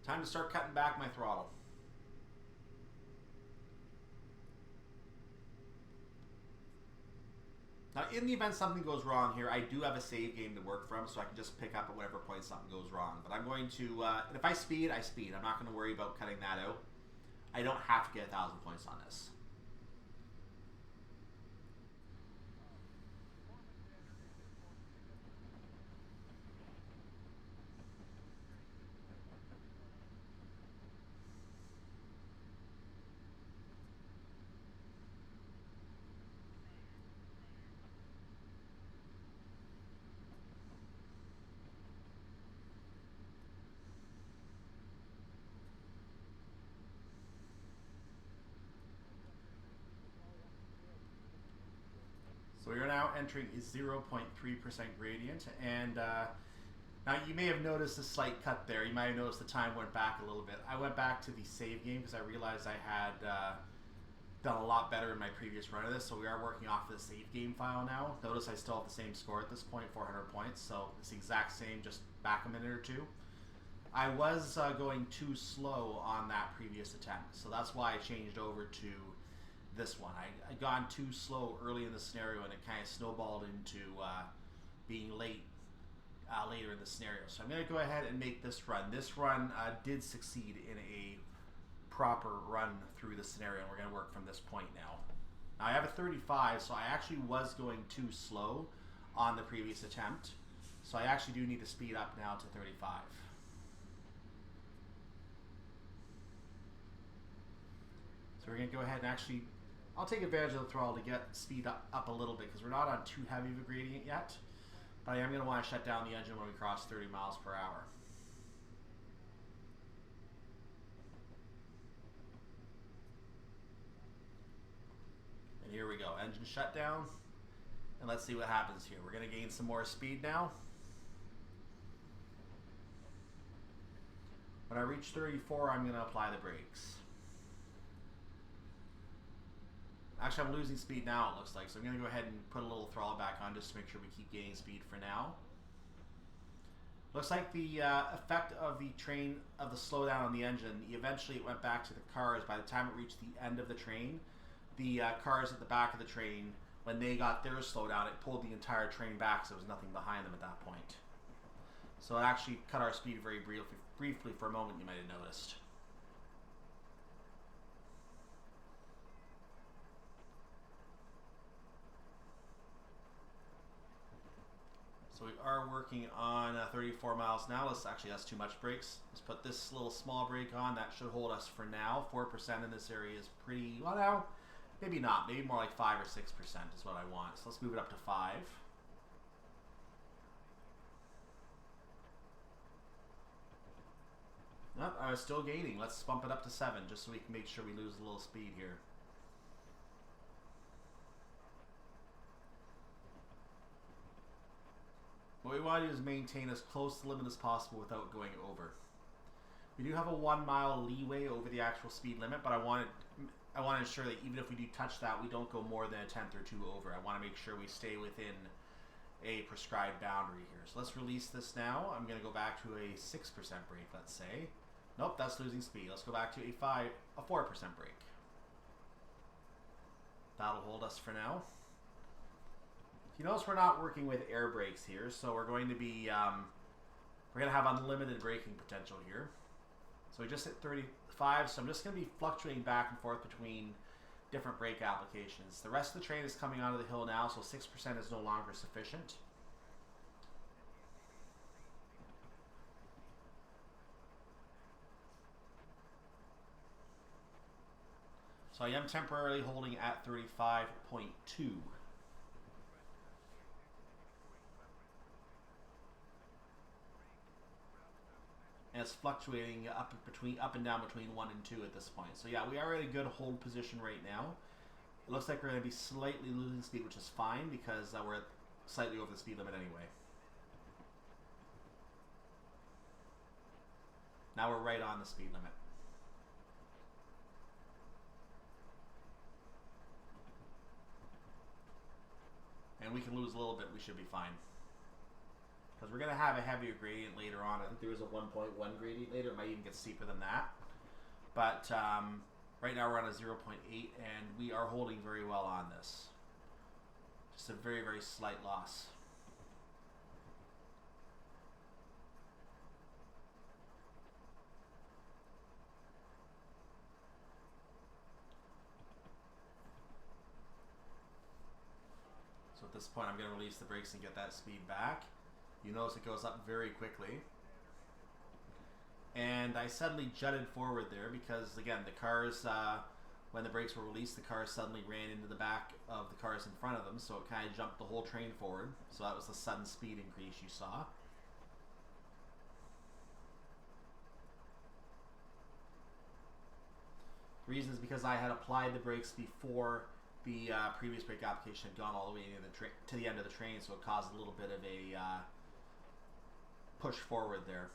Time to start cutting back my throttle. Now, in the event something goes wrong here, I do have a save game to work from, so I can just pick up at whatever point something goes wrong. But I'm going to, and if I speed, I speed. I'm not going to worry about cutting that out. I don't have to get 1,000 points on this. So we are now entering a 0.3% gradient, and now you may have noticed a slight cut there. You might have noticed the time went back a little bit. I went back to the save game because I realized I had done a lot better in my previous run of this, so we are working off the save game file now. Notice I still have the same score at this point, 400 points, so it's the exact same, just back a minute or two. I was going too slow on that previous attempt, so that's why I changed over to this one. I gone too slow early in the scenario, and it kind of snowballed into being late later in the scenario. So I'm going to go ahead and make this run. This run did succeed in a proper run through the scenario, and we're going to work from this point now. Now I have a 35, so I actually was going too slow on the previous attempt, so I actually do need to speed up now to 35. So we're going to go ahead and actually, I'll take advantage of the throttle to get speed up a little bit because we're not on too heavy of a gradient yet, but I am going to want to shut down the engine when we cross 30 miles per hour. Here we go, engine shutdown, and let's see what happens here. We're going to gain some more speed now. When I reach 34, I'm going to apply the brakes. Actually, I'm losing speed now, it looks like, so I'm going to go ahead and put a little throttle back on just to make sure we keep gaining speed for now. Looks like the effect of the train, of the slowdown on the engine, eventually it went back to the cars. By the time it reached the end of the train, the cars at the back of the train, when they got their slowdown, it pulled the entire train back, so there was nothing behind them at that point. So it actually cut our speed very briefly for a moment, you might have noticed. So we are working on 34 miles now. That's too much brakes. Let's put this little small brake on. That should hold us for now. 4% in this area is pretty, well now, maybe not. Maybe more like 5 or 6% is what I want. So let's move it up to 5. Nope, I was still gaining. Let's bump it up to 7 just so we can make sure we lose a little speed here. What we want to do is maintain as close to the limit as possible without going over. We do have a 1 mile leeway over the actual speed limit, but I want to ensure that even if we do touch that, we don't go more than a tenth or two over. I want to make sure we stay within a prescribed boundary here. So let's release this now. I'm going to go back to a 6% brake, let's say. Nope, that's losing speed. Let's go back to a 4% brake. That'll hold us for now. You notice we're not working with air brakes here, so we're going to be we're going to have unlimited braking potential here. So we just hit 35, so I'm just going to be fluctuating back and forth between different brake applications. The rest of the train is coming onto the hill now, so 6% is no longer sufficient. So I am temporarily holding at 35.2. And it's fluctuating up and down between 1 and 2 at this point. So yeah, we are at a good hold position right now. It looks like we're going to be slightly losing speed, which is fine because we're slightly over the speed limit anyway. Now we're right on the speed limit. And we can lose a little bit, we should be fine. Because we're going to have a heavier gradient later on. I think there was a 1.1 gradient later. It might even get steeper than that. But right now we're on a 0.8, and we are holding very well on this. Just a very, very slight loss. So at this point I'm going to release the brakes and get that speed back. You notice it goes up very quickly. And I suddenly jutted forward there because, again, the cars, when the brakes were released, the cars suddenly ran into the back of the cars in front of them, so it kind of jumped the whole train forward. So that was the sudden speed increase you saw. The reason is because I had applied the brakes before the previous brake application had gone all the way to the end of the train, so it caused a little bit of a push forward there.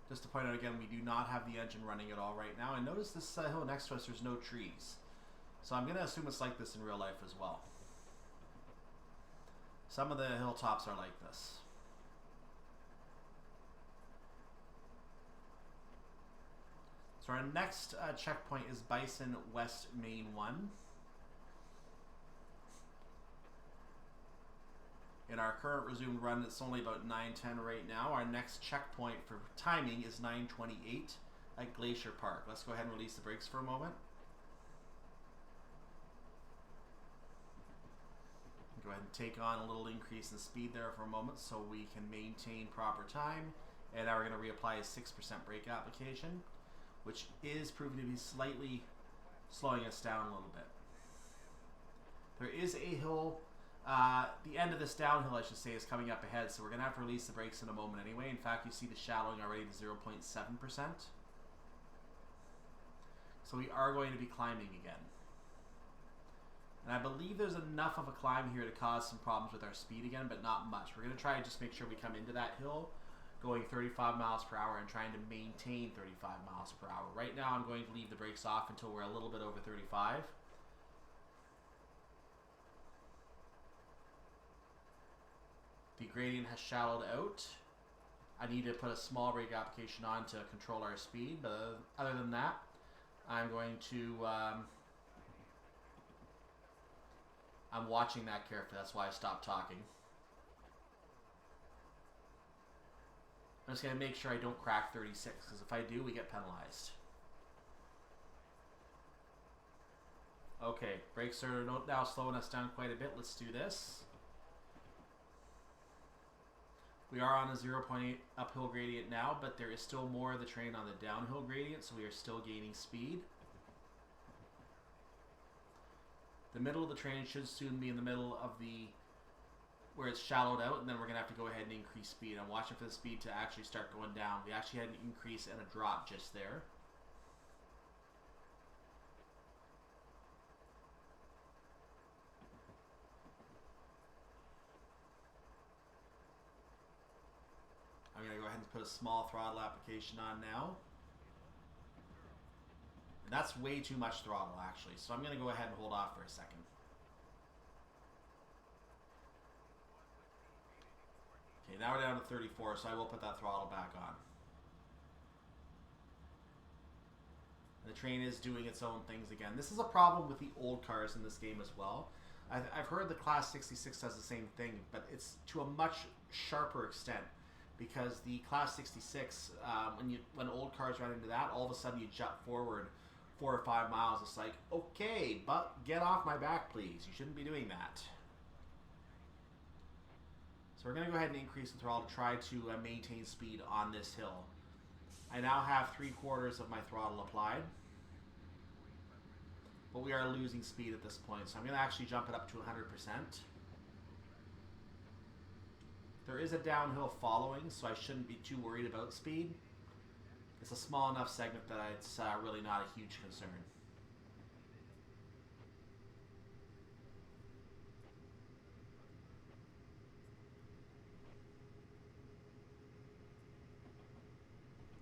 Just to point out again, we do not have the engine running at all right now. And notice this hill next to us, there's no trees. So I'm going to assume it's like this in real life as well. Some of the hilltops are like this. So our next checkpoint is Bison West Main 1. In our current resumed run, it's only about 9:10 right now. Our next checkpoint for timing is 9:28 at Glacier Park. Let's go ahead and release the brakes for a moment. Go ahead and take on a little increase in speed there for a moment so we can maintain proper time. And now we're going to reapply a 6% brake application, which is proving to be slightly slowing us down a little bit. There is a hill, the end of this downhill, I should say, is coming up ahead, so we're going to have to release the brakes in a moment anyway. In fact, you see the shallowing already to 0.7%. So we are going to be climbing again. And I believe there's enough of a climb here to cause some problems with our speed again, but not much. We're going to try and just make sure we come into that hill going 35 miles per hour and trying to maintain 35 miles per hour. Right now I'm going to leave the brakes off until we're a little bit over 35. The gradient has shallowed out. I need to put a small brake application on to control our speed, but other than that, I'm going to... I'm watching that carefully, that's why I stopped talking. I'm just going to make sure I don't crack 36, because if I do, we get penalized. Okay, brakes are now slowing us down quite a bit. Let's do this. We are on a 0.8 uphill gradient now, but there is still more of the train on the downhill gradient, so we are still gaining speed. The middle of the train should soon be in the middle of the where it's shallowed out, and then we're going to have to go ahead and increase speed. I'm watching for the speed to actually start going down. We actually had an increase and a drop just there. I'm going to go ahead and put a small throttle application on now. And that's way too much throttle, actually. So I'm going to go ahead and hold off for a second. Okay, now we're down to 34, so I will put that throttle back on. And the train is doing its own things again. This is a problem with the old cars in this game as well. I've heard the Class 66 does the same thing, but it's to a much sharper extent. Because the Class 66, when old cars run into that, all of a sudden you jump forward 4 or 5 miles. It's like, okay, but get off my back, please. You shouldn't be doing that. So we're going to go ahead and increase the throttle to try to maintain speed on this hill. I now have 3/4 of my throttle applied. But we are losing speed at this point. So I'm going to actually jump it up to 100%. There is a downhill following, so I shouldn't be too worried about speed. It's a small enough segment that it's really not a huge concern.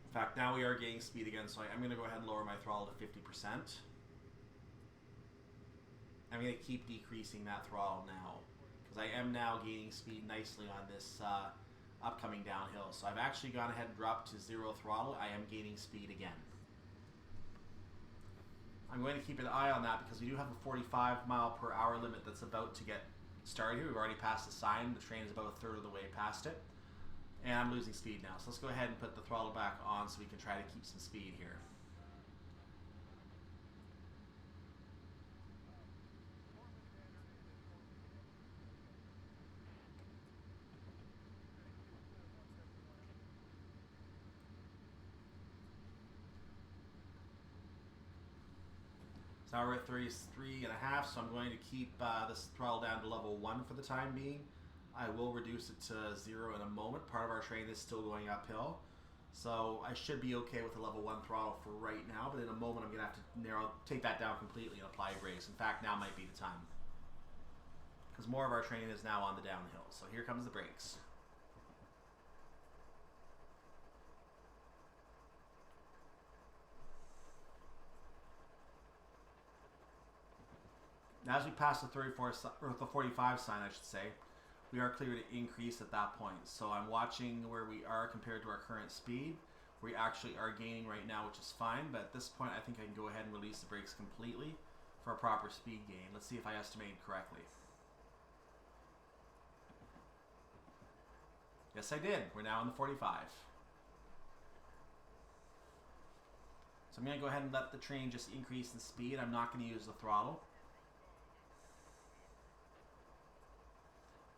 In fact, now we are gaining speed again, so I'm going to go ahead and lower my throttle to 50%. I'm going to keep decreasing that throttle now, because I am now gaining speed nicely on this upcoming downhill. So I've actually gone ahead and dropped to 0 throttle. I am gaining speed again. I'm going to keep an eye on that because we do have a 45 mile per hour limit that's about to get started here. We've already passed the sign. The train is about 1/3 of the way past it. And I'm losing speed now. So let's go ahead and put the throttle back on so we can try to keep some speed here. Now we're at 33.5, so I'm going to keep this throttle down to level 1 for the time being. I will reduce it to 0 in a moment. Part of our train is still going uphill, so I should be okay with the level 1 throttle for right now, but in a moment I'm going to have to take that down completely and apply brakes. In fact, now might be the time, because more of our train is now on the downhill. So here comes the brakes. Now, as we pass the 34 or the 45 sign, I should say, we are clear to increase at that point. So I'm watching where we are compared to our current speed. We actually are gaining right now, which is fine. But at this point, I think I can go ahead and release the brakes completely for a proper speed gain. Let's see if I estimated correctly. Yes, I did. We're now in the 45. So I'm going to go ahead and let the train just increase in speed. I'm not going to use the throttle.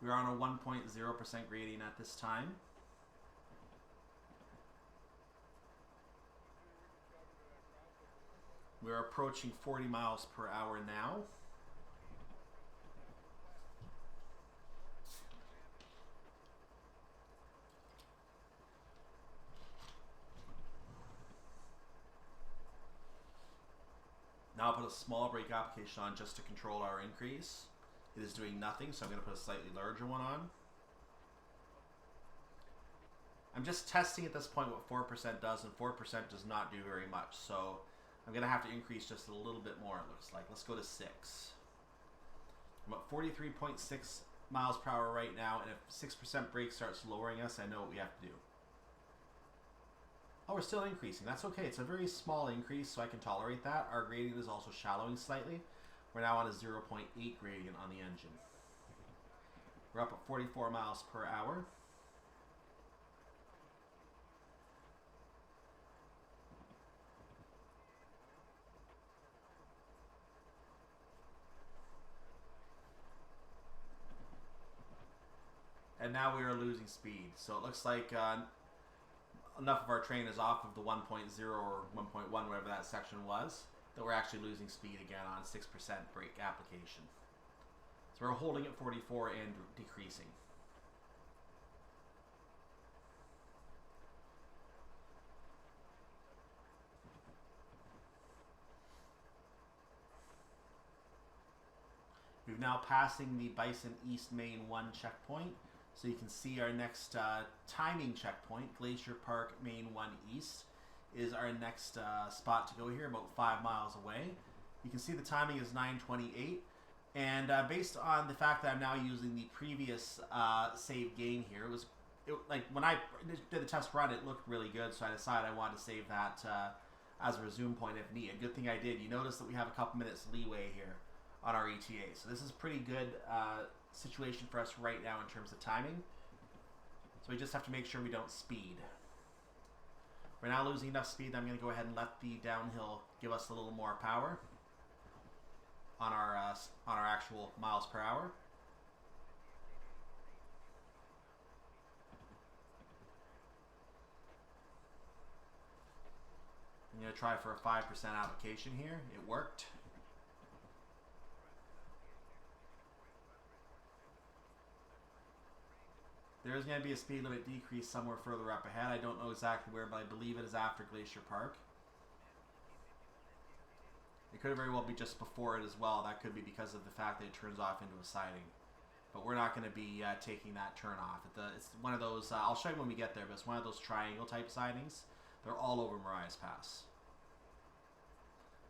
We're on a 1.0% gradient at this time. We're approaching 40 miles per hour now. Now I'll put a small brake application on just to control our increase. It is doing nothing, so I'm going to put a slightly larger one on. I'm just testing at this point what 4% does, and 4% does not do very much. So I'm going to have to increase just a little bit more, it looks like. Let's go to 6. I'm at 43.6 miles per hour right now, and if 6% brake starts lowering us, I know what we have to do. Oh, we're still increasing. That's okay. It's a very small increase, so I can tolerate that. Our gradient is also shallowing slightly. We're now on a 0.8 gradient on the engine. We're up at 44 miles per hour. And now we are losing speed. So it looks like enough of our train is off of the 1.0 or 1.1, whatever that section was, that we're actually losing speed again on 6% brake application. So we're holding at 44 and decreasing. We're now passing the Bison East Main 1 checkpoint. So you can see our next timing checkpoint, Glacier Park Main 1 East, is our next spot to go here, about 5 miles away. You can see the timing is 9:28. And based on the fact that I'm now using the previous save game here, like when I did the test run, it looked really good, so I decided I wanted to save that as a resume point if needed. Good thing I did. You notice that we have a couple minutes leeway here on our ETA, so this is pretty good situation for us right now in terms of timing. So we just have to make sure we don't speed. We're now losing enough speed that I'm going to go ahead and let the downhill give us a little more power on our actual miles per hour. I'm going to try for a 5% application here. It worked. There's going to be a speed limit decrease somewhere further up ahead. I don't know exactly where, but I believe it is after Glacier Park. It could very well be just before it as well. That could be because of the fact that it turns off into a siding. But we're not going to be taking that turn off. It's one of those, I'll show you when we get there, but it's one of those triangle type sidings. They're all over Mariah's Pass.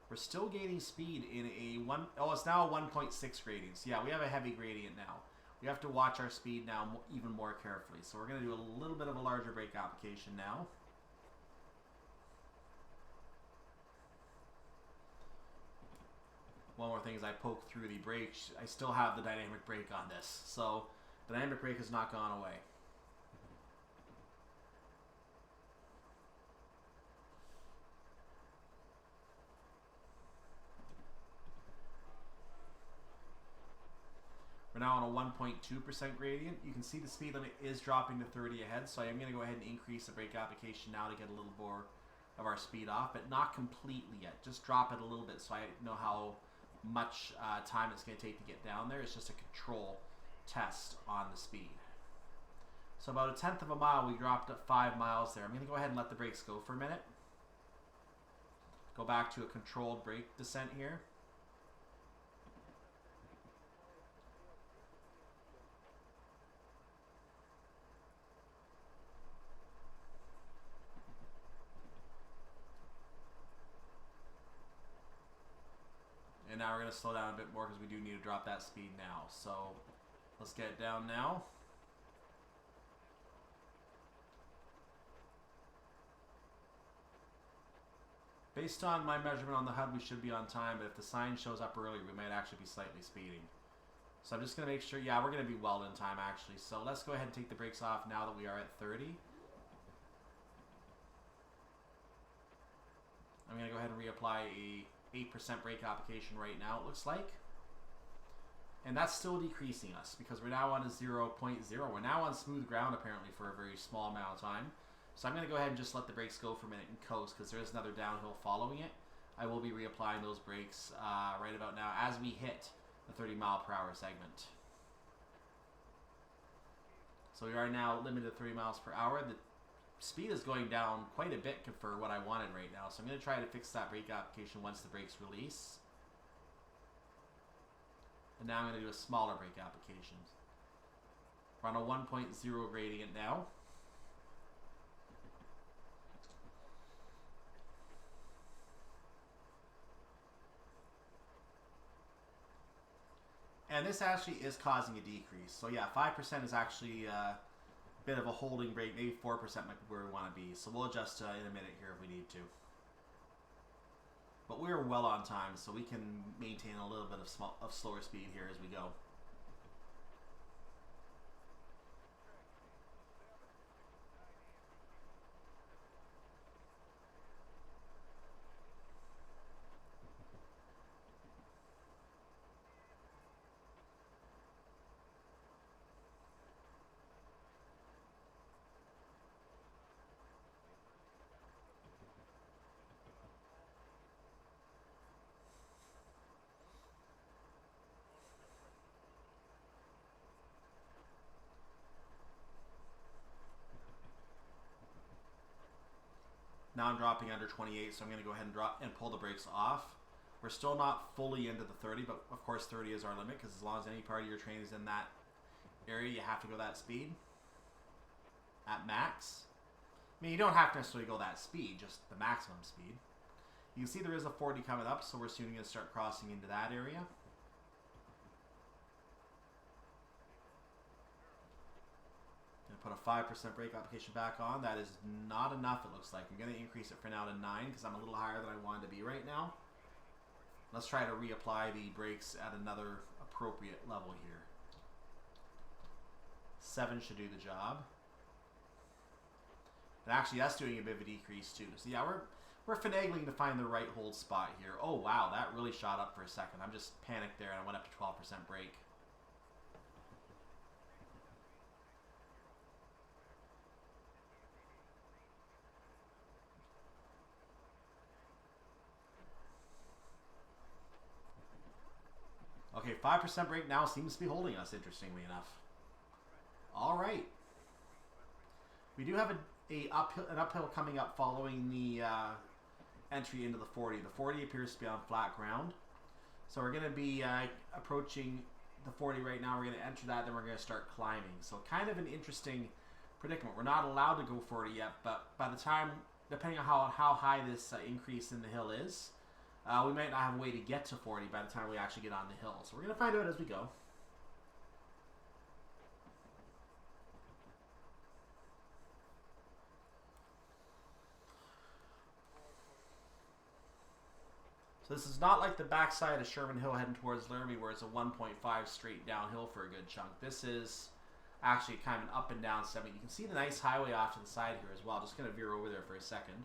We're still gaining speed in it's now a 1.6 gradient. So yeah, we have a heavy gradient now. We have to watch our speed now even more carefully. So we're going to do a little bit of a larger brake application now. One more thing is I poke through the brake. I still have the dynamic brake on this. So the dynamic brake has not gone away. We're now on a 1.2% gradient. You can see the speed limit is dropping to 30 ahead, so I am going to go ahead and increase the brake application now to get a little more of our speed off, but not completely yet. Just drop it a little bit so I know how much time it's going to take to get down there. It's just a control test on the speed. So about 1/10 of a mile, we dropped at 5 miles there. I'm going to go ahead and let the brakes go for a minute. Go back to a controlled brake descent here. And now we're going to slow down a bit more because we do need to drop that speed now. So let's get it down now. Based on my measurement on the HUD, we should be on time, but if the sign shows up early, we might actually be slightly speeding. So I'm just going to make sure, yeah, we're going to be well in time actually. So let's go ahead and take the brakes off now that we are at 30. I'm going to go ahead and reapply a 8% brake application right now, it looks like. And that's still decreasing us because we're now on a 0.0. We're now on smooth ground apparently for a very small amount of time. So I'm going to go ahead and just let the brakes go for a minute and coast because there is another downhill following it. I will be reapplying those brakes right about now as we hit the 30 mile per hour segment. So we are now limited to 30 miles per hour. The speed is going down quite a bit for what I wanted right now. So I'm going to try to fix that brake application once the brakes release. And now I'm going to do a smaller brake application. We're on a 1.0 gradient now. And this actually is causing a decrease. So yeah, 5% is actually a bit of a holding brake. Maybe 4% might be where we want to be. So we'll adjust in a minute here if we need to. But we're well on time, so we can maintain a little bit of slower speed here as we go. Now I'm dropping under 28, so I'm going to go ahead and drop and pull the brakes off. We're still not fully into the 30, but of course 30 is our limit because as long as any part of your train is in that area, you have to go that speed at max. I mean, you don't have to necessarily go that speed, just the maximum speed. You can see there is a 40 coming up, so we're soon going to start crossing into that area. Put a 5% brake application back on. That is not enough, it looks like. I'm going to increase it for now to 9 because I'm a little higher than I wanted to be right now. Let's try to reapply the brakes at another appropriate level here. 7 should do the job. And actually, that's doing a bit of a decrease too. So yeah, we're finagling to find the right hold spot here. Oh wow, that really shot up for a second. I'm just panicked there and I went up to 12% brake. Okay, 5% brake now seems to be holding us, interestingly enough. All right. We do have an uphill coming up following the entry into the 40. The 40 appears to be on flat ground. So we're going to be approaching the 40 right now. We're going to enter that, then we're going to start climbing. So kind of an interesting predicament. We're not allowed to go 40 yet, but by the time, depending on how high this increase in the hill is, we might not have a way to get to 40 by the time we actually get on the hill. So we're going to find out as we go. So this is not like the backside of Sherman Hill heading towards Laramie where it's a 1.5 straight downhill for a good chunk. This is actually kind of an up and down segment. You can see the nice highway off to the side here as well. Just going to veer over there for a second.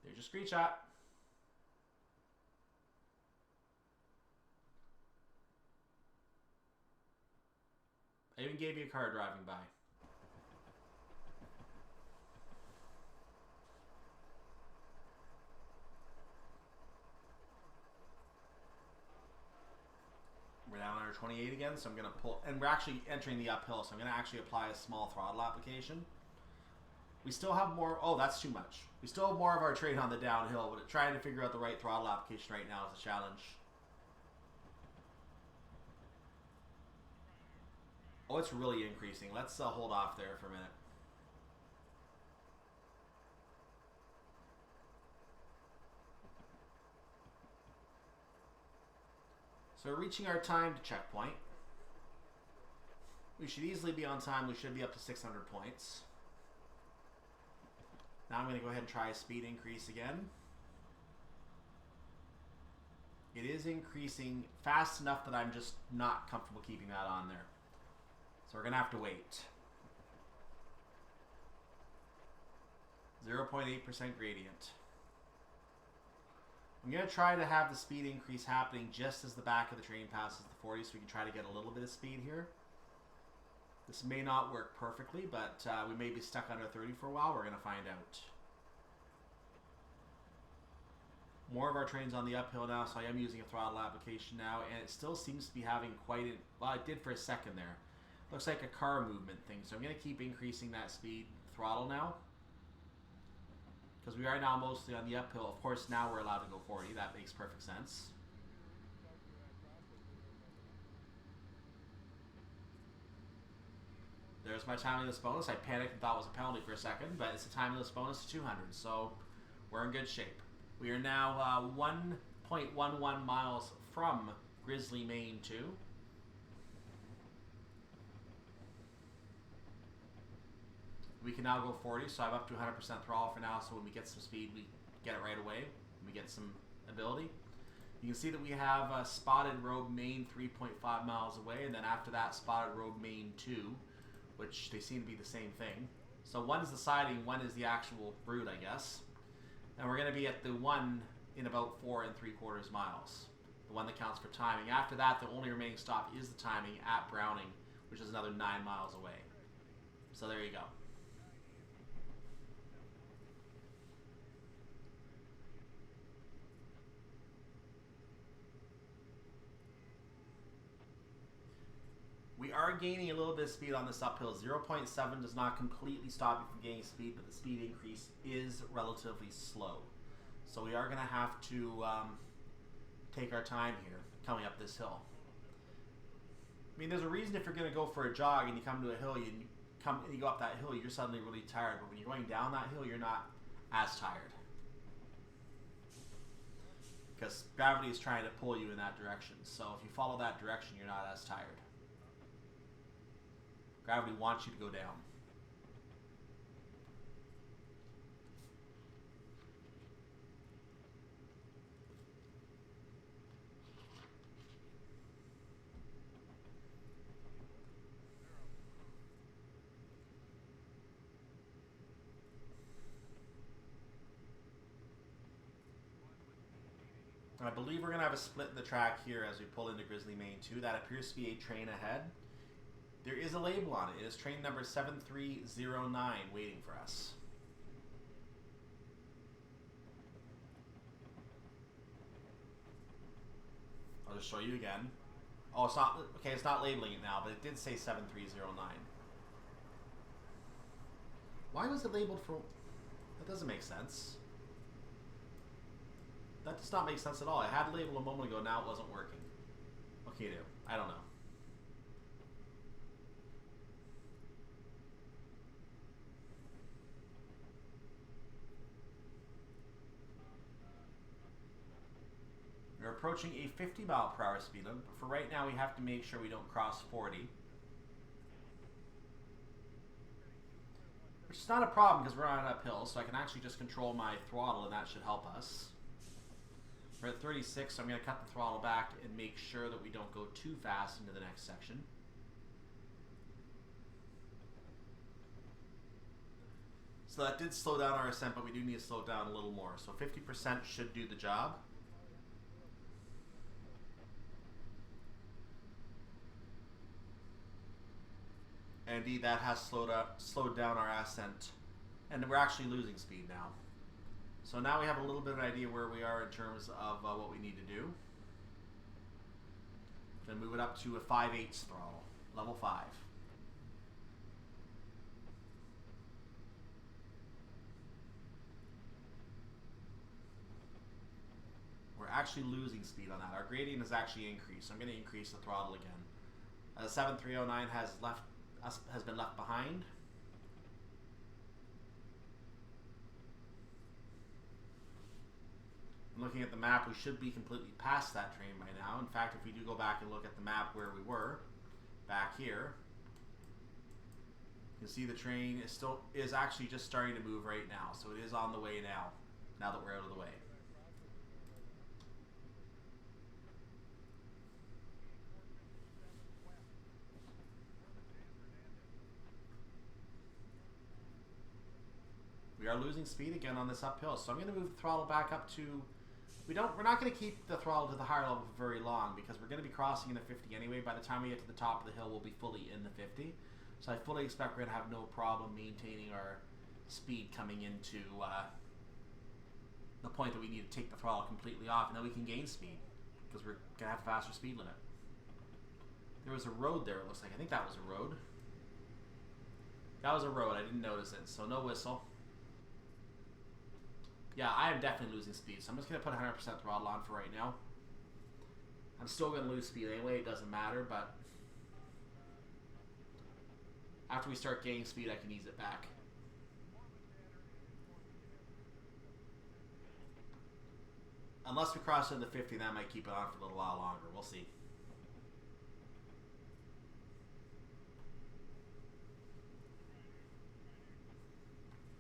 There's your screenshot. I even gave you a car driving by. We're down under 28 again, so I'm going to pull, and we're actually entering the uphill, so I'm going to actually apply a small throttle application. We still have more, oh, that's too much. We still have more of our train on the downhill, but trying to figure out the right throttle application right now is a challenge. Oh, Oh, it's really increasing. Let's hold off there for a minute. So we're reaching our time to checkpoint. We should easily be on time. We should be up to 600 points. Now I'm going to go ahead and try a speed increase again. It is increasing fast enough that I'm just not comfortable keeping that on there. So we're going to have to wait. 0.8% gradient. I'm going to try to have the speed increase happening just as the back of the train passes the 40, so we can try to get a little bit of speed here. This may not work perfectly, but we may be stuck under 30 for a while. We're going to find out. More of our trains on the uphill now, so I am using a throttle application now, and it still seems to be having quite a... Well, it did for a second there. Looks like a car movement thing, so I'm going to keep increasing that speed throttle now. Because we are now mostly on the uphill. Of course, now we're allowed to go 40. That makes perfect sense. There's my timeless bonus. I panicked and thought it was a penalty for a second, but it's a timeless bonus to 200, so we're in good shape. We are now 1.11 miles from Grizzly, Maine 2. We can now go 40, so I'm up to 100% throttle for now, so when we get some speed, we get it right away. We get some ability. You can see that we have spotted Robe, Maine 3.5 miles away, and then after that, spotted Robe, Maine 2, which they seem to be the same thing. So one is the siding, one is the actual route, I guess. And we're going to be at the one in about 4 3/4 miles. The one that counts for timing. After that, the only remaining stop is the timing at Browning, which is another 9 miles away. So there you go. We are gaining a little bit of speed on this uphill. 0.7 does not completely stop you from gaining speed, but the speed increase is relatively slow. So we are going to have to take our time here coming up this hill. I mean, there's a reason if you're going to go for a jog and you come to a hill, you go up that hill, you're suddenly really tired. But when you're going down that hill, you're not as tired. Because gravity is trying to pull you in that direction. So if you follow that direction, you're not as tired. Gravity wants you to go down. I believe we're going to have a split in the track here as we pull into Grizzly, Maine 2. That appears to be a train ahead. There is a label on it. It is train number 7309 waiting for us. I'll just show you again. Oh, it's not... Okay, it's not labeling it now, but it did say 7309. Why was it labeled for... That doesn't make sense. That does not make sense at all. I had a label a moment ago, now it wasn't working. Okay, do. I don't know. We're approaching a 50 mile per hour speed limit, but for right now we have to make sure we don't cross 40. Which is not a problem because we're on an uphill, so I can actually just control my throttle and that should help us. We're at 36, so I'm going to cut the throttle back and make sure that we don't go too fast into the next section. So that did slow down our ascent, but we do need to slow it down a little more. So 50% should do the job. And indeed, that has slowed down our ascent. And we're actually losing speed now. So now we have a little bit of an idea where we are in terms of what we need to do. Going to move it up to a 5/8 throttle, level 5. We're actually losing speed on that. Our gradient has actually increased. So I'm going to increase the throttle again. 7309 has been left behind. Looking at the map, we should be completely past that train by now. In fact, if we do go back and look at the map where we were, back here, you can see the train is actually just starting to move right now. So it is on the way now that we're out of the way. We are losing speed again on this uphill, so I'm going to move the throttle back up to... We're not going to keep the throttle to the higher level for very long because we're going to be crossing in the 50 anyway. By the time we get to the top of the hill, we'll be fully in the 50. So I fully expect we're going to have no problem maintaining our speed coming into the point that we need to take the throttle completely off, and then we can gain speed because we're going to have a faster speed limit. There was a road there, it looks like. I think that was a road. That was a road. I didn't notice it, so no whistle. Yeah, I am definitely losing speed, so I'm just going to put 100% throttle on for right now. I'm still going to lose speed anyway, it doesn't matter, but after we start gaining speed, I can ease it back. Unless we cross into 50, that might keep it on for a little while longer. We'll see.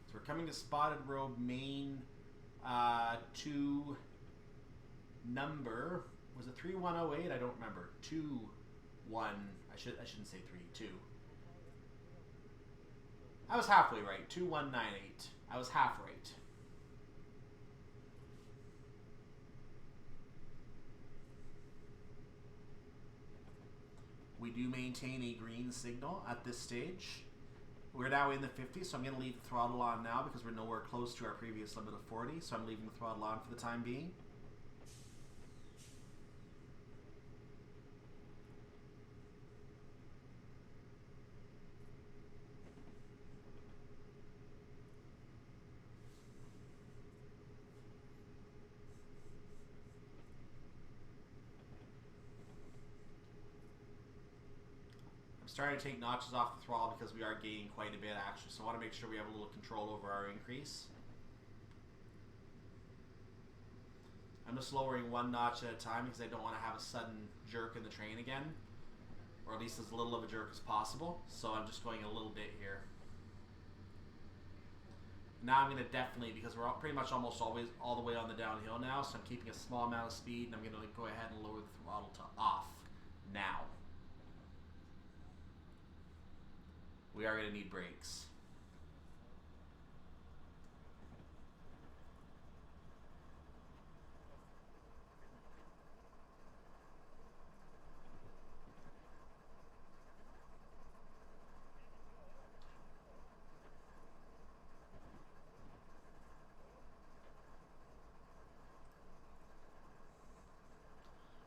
So we're coming to Spotted Robe Main to number, was it 3108? I don't remember. 21. I shouldn't say 32. I was halfway right. 2198. I was half right. We do maintain a green signal at this stage. We're now in the 50s, so I'm going to leave the throttle on now because we're nowhere close to our previous limit of 40, so I'm leaving the throttle on for the time being. Starting to take notches off the throttle because we are gaining quite a bit actually, so I want to make sure we have a little control over our increase. I'm just lowering one notch at a time because I don't want to have a sudden jerk in the train again, or at least as little of a jerk as possible, so I'm just going a little bit here. Now I'm going to definitely, because we're pretty much almost always all the way on the downhill now, so I'm keeping a small amount of speed, and I'm going to go ahead and lower the throttle to off now. We are going to need brakes.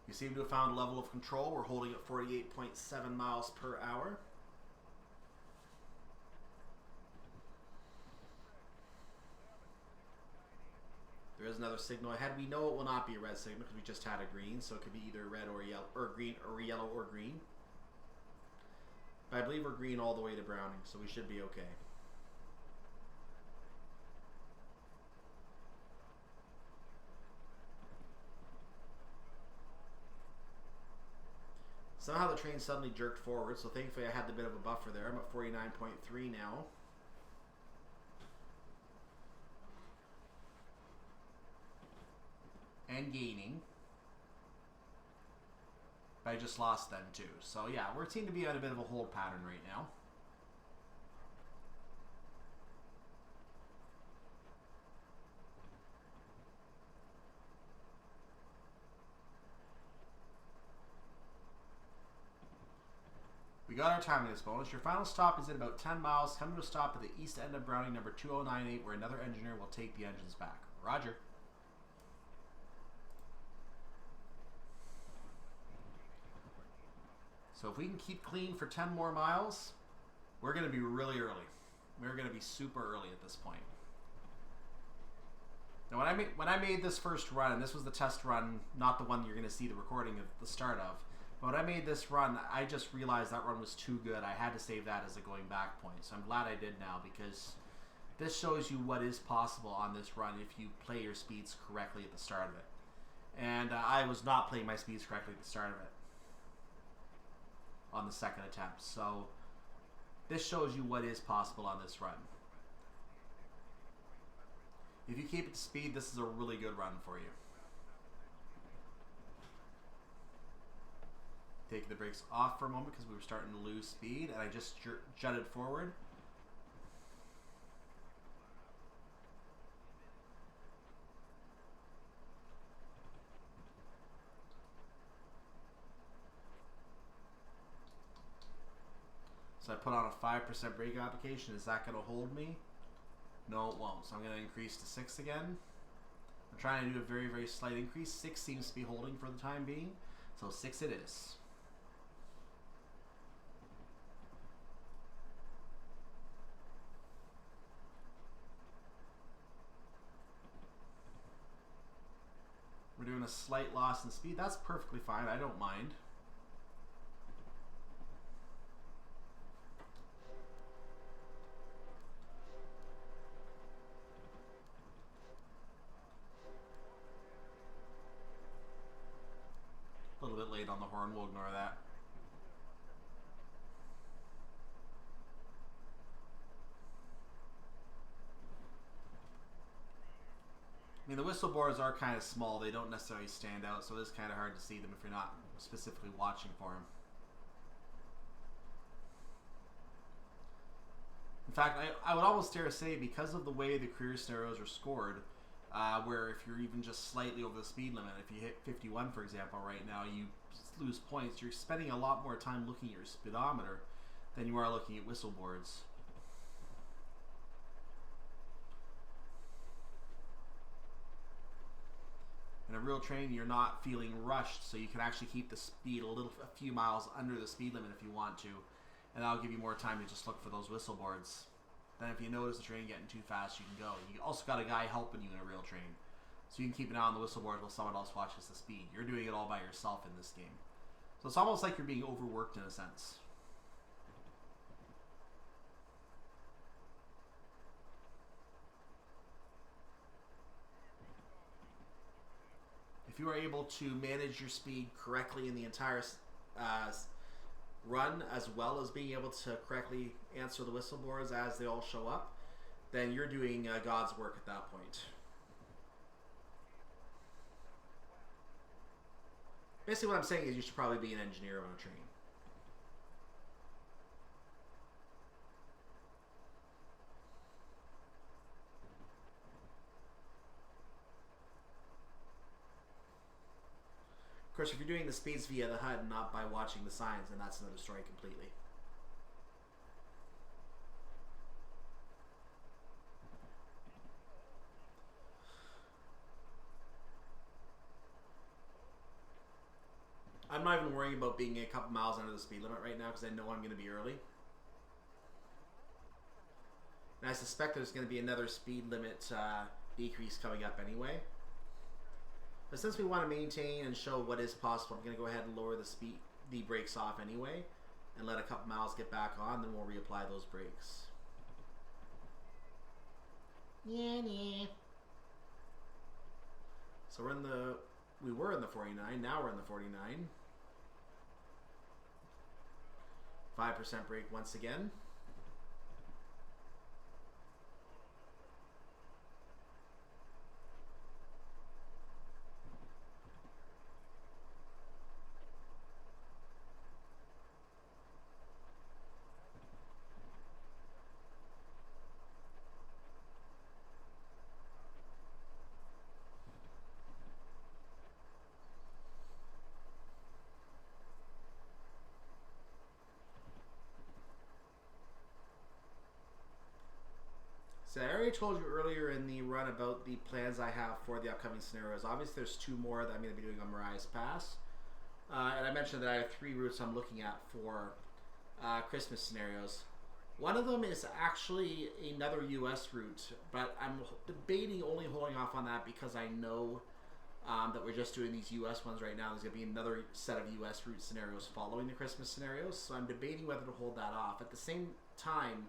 You seem to have found a level of control. We're holding at 48.7 miles per hour. There is another signal ahead. We know it will not be a red signal because we just had a green, so it could be either red or yellow, or green, or yellow or green. But I believe we're green all the way to Browning, so we should be okay. Somehow the train suddenly jerked forward, so thankfully I had the bit of a buffer there. I'm at 49.3 now. And gaining. But I just lost them too. So yeah, we seem to be on a bit of a hold pattern right now. We got our time in this bonus. Your final stop is in about 10 miles. Come to a stop at the east end of Browning number 2098 where another engineer will take the engines back. Roger. So if we can keep clean for 10 more miles, we're going to be really early. We're going to be super early at this point. Now when I made this first run, and this was the test run, not the one you're going to see the recording at the start of, When I made this run, I just realized that run was too good. I had to save that as a going back point. So I'm glad I did now, because this shows you what is possible on this run if you play your speeds correctly at the start of it. And I was not playing my speeds correctly at the start of it on the second attempt. So this shows you what is possible on this run. If you keep it to speed, this is a really good run for you. Taking the brakes off for a moment because we were starting to lose speed, and I just jutted forward. So I put on a 5% brake application. Is that going to hold me? No, it won't. So I'm going to increase to 6 again. I'm trying to do a very, very slight increase. 6 seems to be holding for the time being. So 6 it is. We're doing a slight loss in speed. That's perfectly fine. I don't mind. A little bit late on the horn. We'll ignore that. I mean, the whistle boards are kind of small. They don't necessarily stand out, so it is kind of hard to see them if you're not specifically watching for them. In fact, I would almost dare say, because of the way the career scenarios are scored, where if you're even just slightly over the speed limit, if you hit 51, for example, right now, you lose points. You're spending a lot more time looking at your speedometer than you are looking at whistle boards. In a real train, you're not feeling rushed, so you can actually keep the speed a few miles under the speed limit if you want to, and that'll give you more time to just look for those whistle boards. Then if you notice the train getting too fast, you can go. You also got a guy helping you in a real train, so you can keep an eye on the whistle boards while someone else watches the speed. You're doing it all by yourself in this game. So it's almost like you're being overworked in a sense. If you are able to manage your speed correctly in the entire run, as well as being able to correctly answer the whistle boards as they all show up, then you're doing God's work at that point. Basically what I'm saying is you should probably be an engineer on a train. Of course, if you're doing the speeds via the HUD and not by watching the signs, then that's another story completely. I'm not even worrying about being a couple miles under the speed limit right now because I know I'm going to be early. And I suspect there's going to be another speed limit decrease coming up anyway. But since we want to maintain and show what is possible, I'm going to go ahead and lower the brakes off anyway, and let a couple miles get back on, then we'll reapply those brakes. Yeah. So we were in the 49, now we're in the 49. 5% brake once again. So I already told you earlier in the run about the plans I have for the upcoming scenarios. Obviously, there's 2 more that I'm going to be doing on Mariah's Pass. And I mentioned that I have 3 routes I'm looking at for Christmas scenarios. One of them is actually another U.S. route, but I'm debating only holding off on that because I know that we're just doing these US ones right now. There's going to be another set of US route scenarios following the Christmas scenarios, so I'm debating whether to hold that off. At the same time,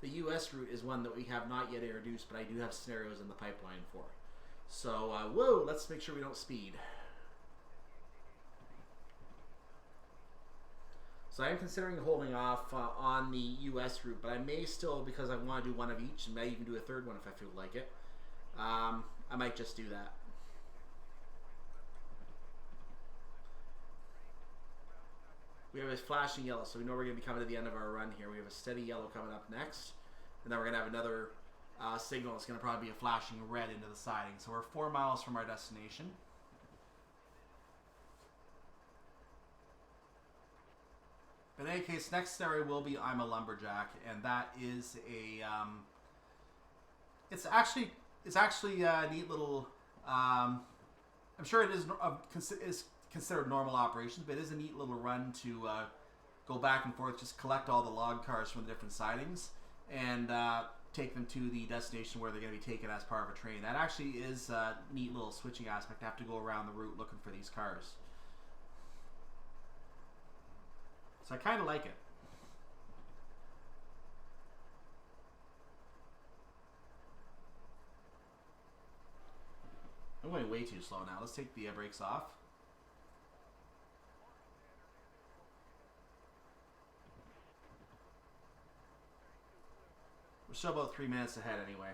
the US route is one that we have not yet introduced, but I do have scenarios in the pipeline for. So, whoa, let's make sure we don't speed. So I am considering holding off on the US route, but I may still, because I want to do one of each, and may even do a third one if I feel like it. I might just do that. We have a flashing yellow, so we know we're going to be coming to the end of our run here. We have a steady yellow coming up next, and then we're going to have another signal. It's going to probably be a flashing red into the siding. So we're 4 miles from our destination. But in any case, next scenario will be I'm a Lumberjack, and that is a it's actually a neat little I'm sure it is considered normal operations, but it is a neat little run to go back and forth, just collect all the log cars from the different sidings and take them to the destination where they're going to be taken as part of a train. That actually is a neat little switching aspect. I have to go around the route looking for these cars. So I kind of like it. I'm going way too slow now. Let's take the brakes off. We're still about 3 minutes ahead anyway.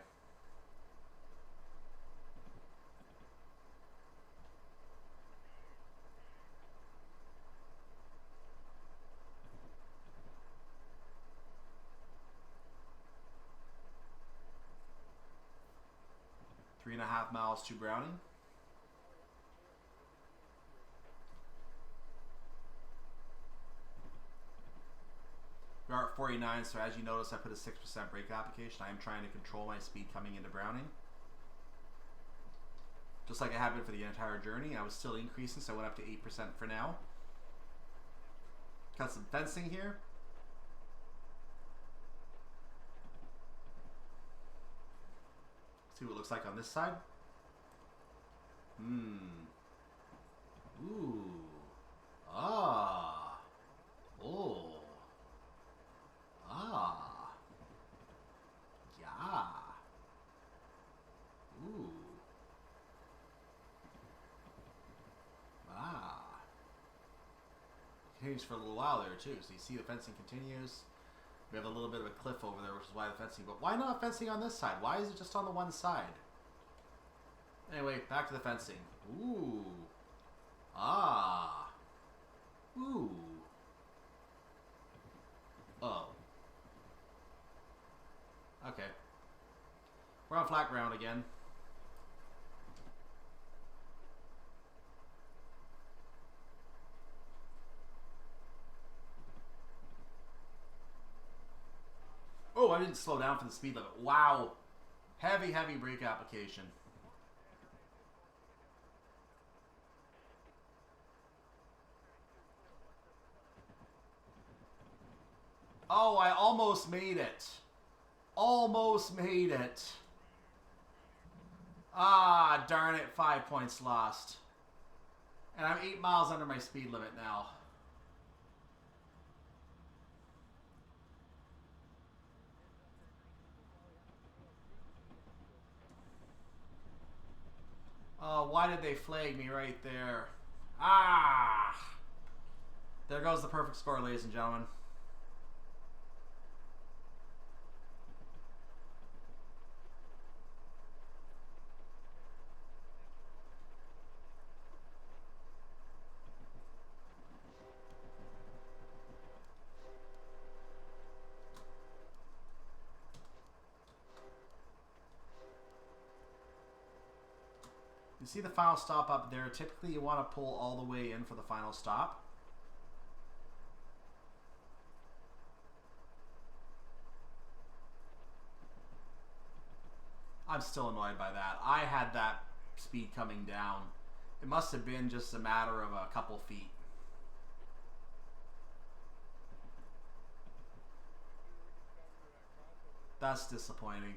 Three and a half miles to Browning. We are at 49, so as you notice, I put a 6% brake application. I am trying to control my speed coming into Browning. Just like I have been for the entire journey, I was still increasing, so I went up to 8% for now. Got some fencing here. See what it looks like on this side. Ooh. Ah. Oh. Ah. Yeah. Ooh. Ah. Continues for a little while there too. So you see the fencing continues. We have a little bit of a cliff over there, which is why the fencing. But why not fencing on this side? Why is it just on the one side? Anyway, back to the fencing. Ooh. Ah. Ooh. Oh. Okay. We're on flat ground again. Oh, I didn't slow down for the speed limit. Wow. Heavy, heavy brake application. Oh, I almost made it. Almost made it. Ah, darn it. 5 points lost. And I'm 8 miles under my speed limit now. Oh, why did they flag me right there? Ah! There goes the perfect score, ladies and gentlemen. You see the final stop up there. Typically you want to pull all the way in for the final stop. I'm still annoyed by that. I had that speed coming down. It must have been just a matter of a couple feet. That's disappointing.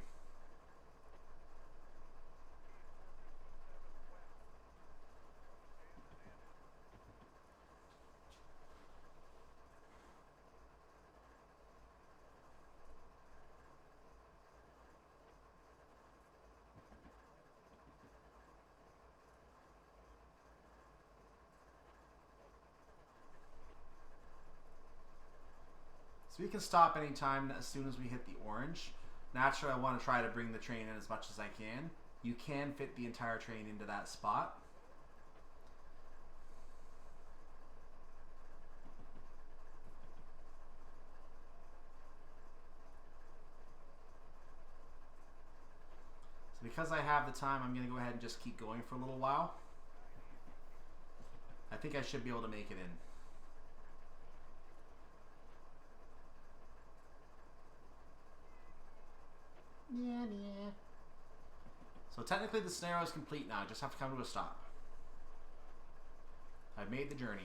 So we can stop anytime as soon as we hit the orange. Naturally, I want to try to bring the train in as much as I can. You can fit the entire train into that spot. So because I have the time, I'm going to go ahead and just keep going for a little while. I think I should be able to make it in. Yeah. So technically the scenario is complete now. I just have to come to a stop. I've made the journey.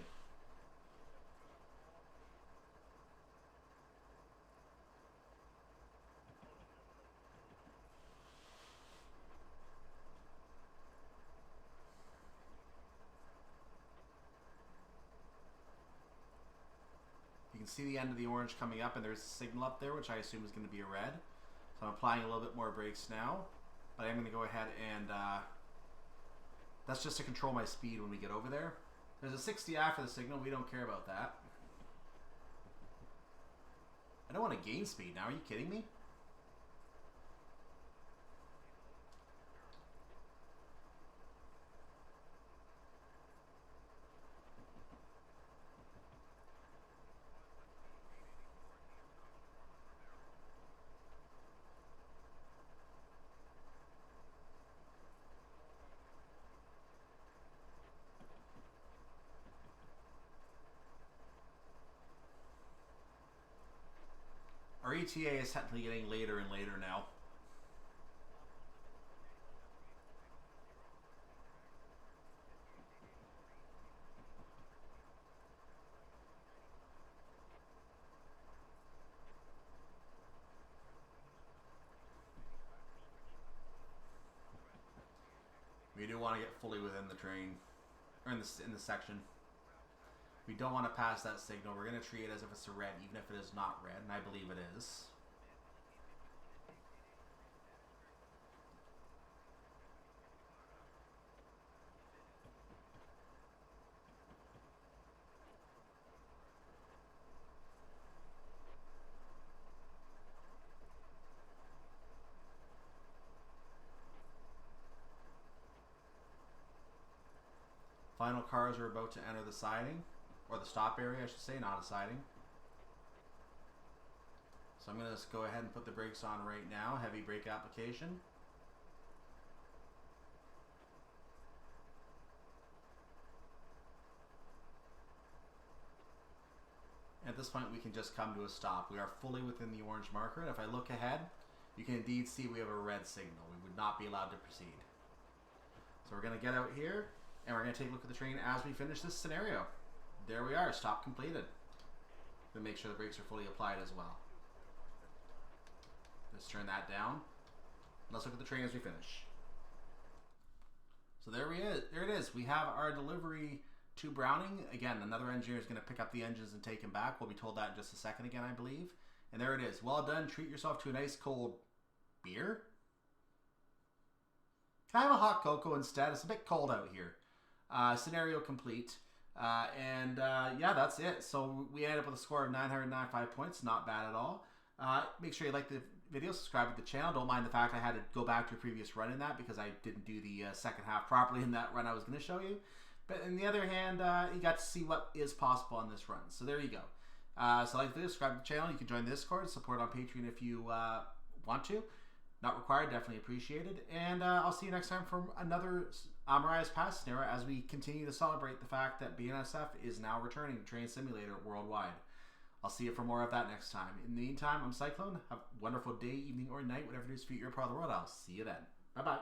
You can see the end of the orange coming up, and there's a signal up there, which I assume is going to be a red. So I'm applying a little bit more brakes now, but I'm going to go ahead and that's just to control my speed when we get over there. There's a 60 after the signal. We don't care about that. I don't want to gain speed now. Are you kidding me? Our ETA is technically getting later and later now. We do want to get fully within the train, or in the section. We don't want to pass that signal. We're going to treat it as if it's a red, even if it is not red, and I believe it is. Final cars are about to enter the siding, or the stop area, I should say, not a siding. So I'm going to just go ahead and put the brakes on right now. Heavy brake application. At this point, we can just come to a stop. We are fully within the orange marker, and if I look ahead, you can indeed see we have a red signal. We would not be allowed to proceed. So we're going to get out here, and we're going to take a look at the train as we finish this scenario. There we are, stop completed. Then make sure the brakes are fully applied as well. Let's turn that down. Let's look at the train as we finish. So there it is. We have our delivery to Browning. Again, another engineer is going to pick up the engines and take them back. We'll be told that in just a second again, I believe. And there it is. Well done. Treat yourself to a nice cold beer. Can I have a hot cocoa instead? It's a bit cold out here. Scenario complete. Yeah, that's it. So we ended up with a score of 995 points. Not bad at all. Make sure you like the video, subscribe to the channel. Don't mind the fact I had to go back to a previous run in that because I didn't do the second half properly in that run I was going to show you. But on the other hand, you got to see what is possible on this run. So there you go. So like the video, subscribe to the channel. You can join the Discord, support on Patreon if you want to. Not required, definitely appreciated. And I'll see you next time for another Mariah's Pass scenario as we continue to celebrate the fact that BNSF is now returning to Train Simulator worldwide. I'll see you for more of that next time. In the meantime, I'm Cyclone. Have a wonderful day, evening, or night, whatever it is for you, you're part of the world. I'll see you then. Bye-bye.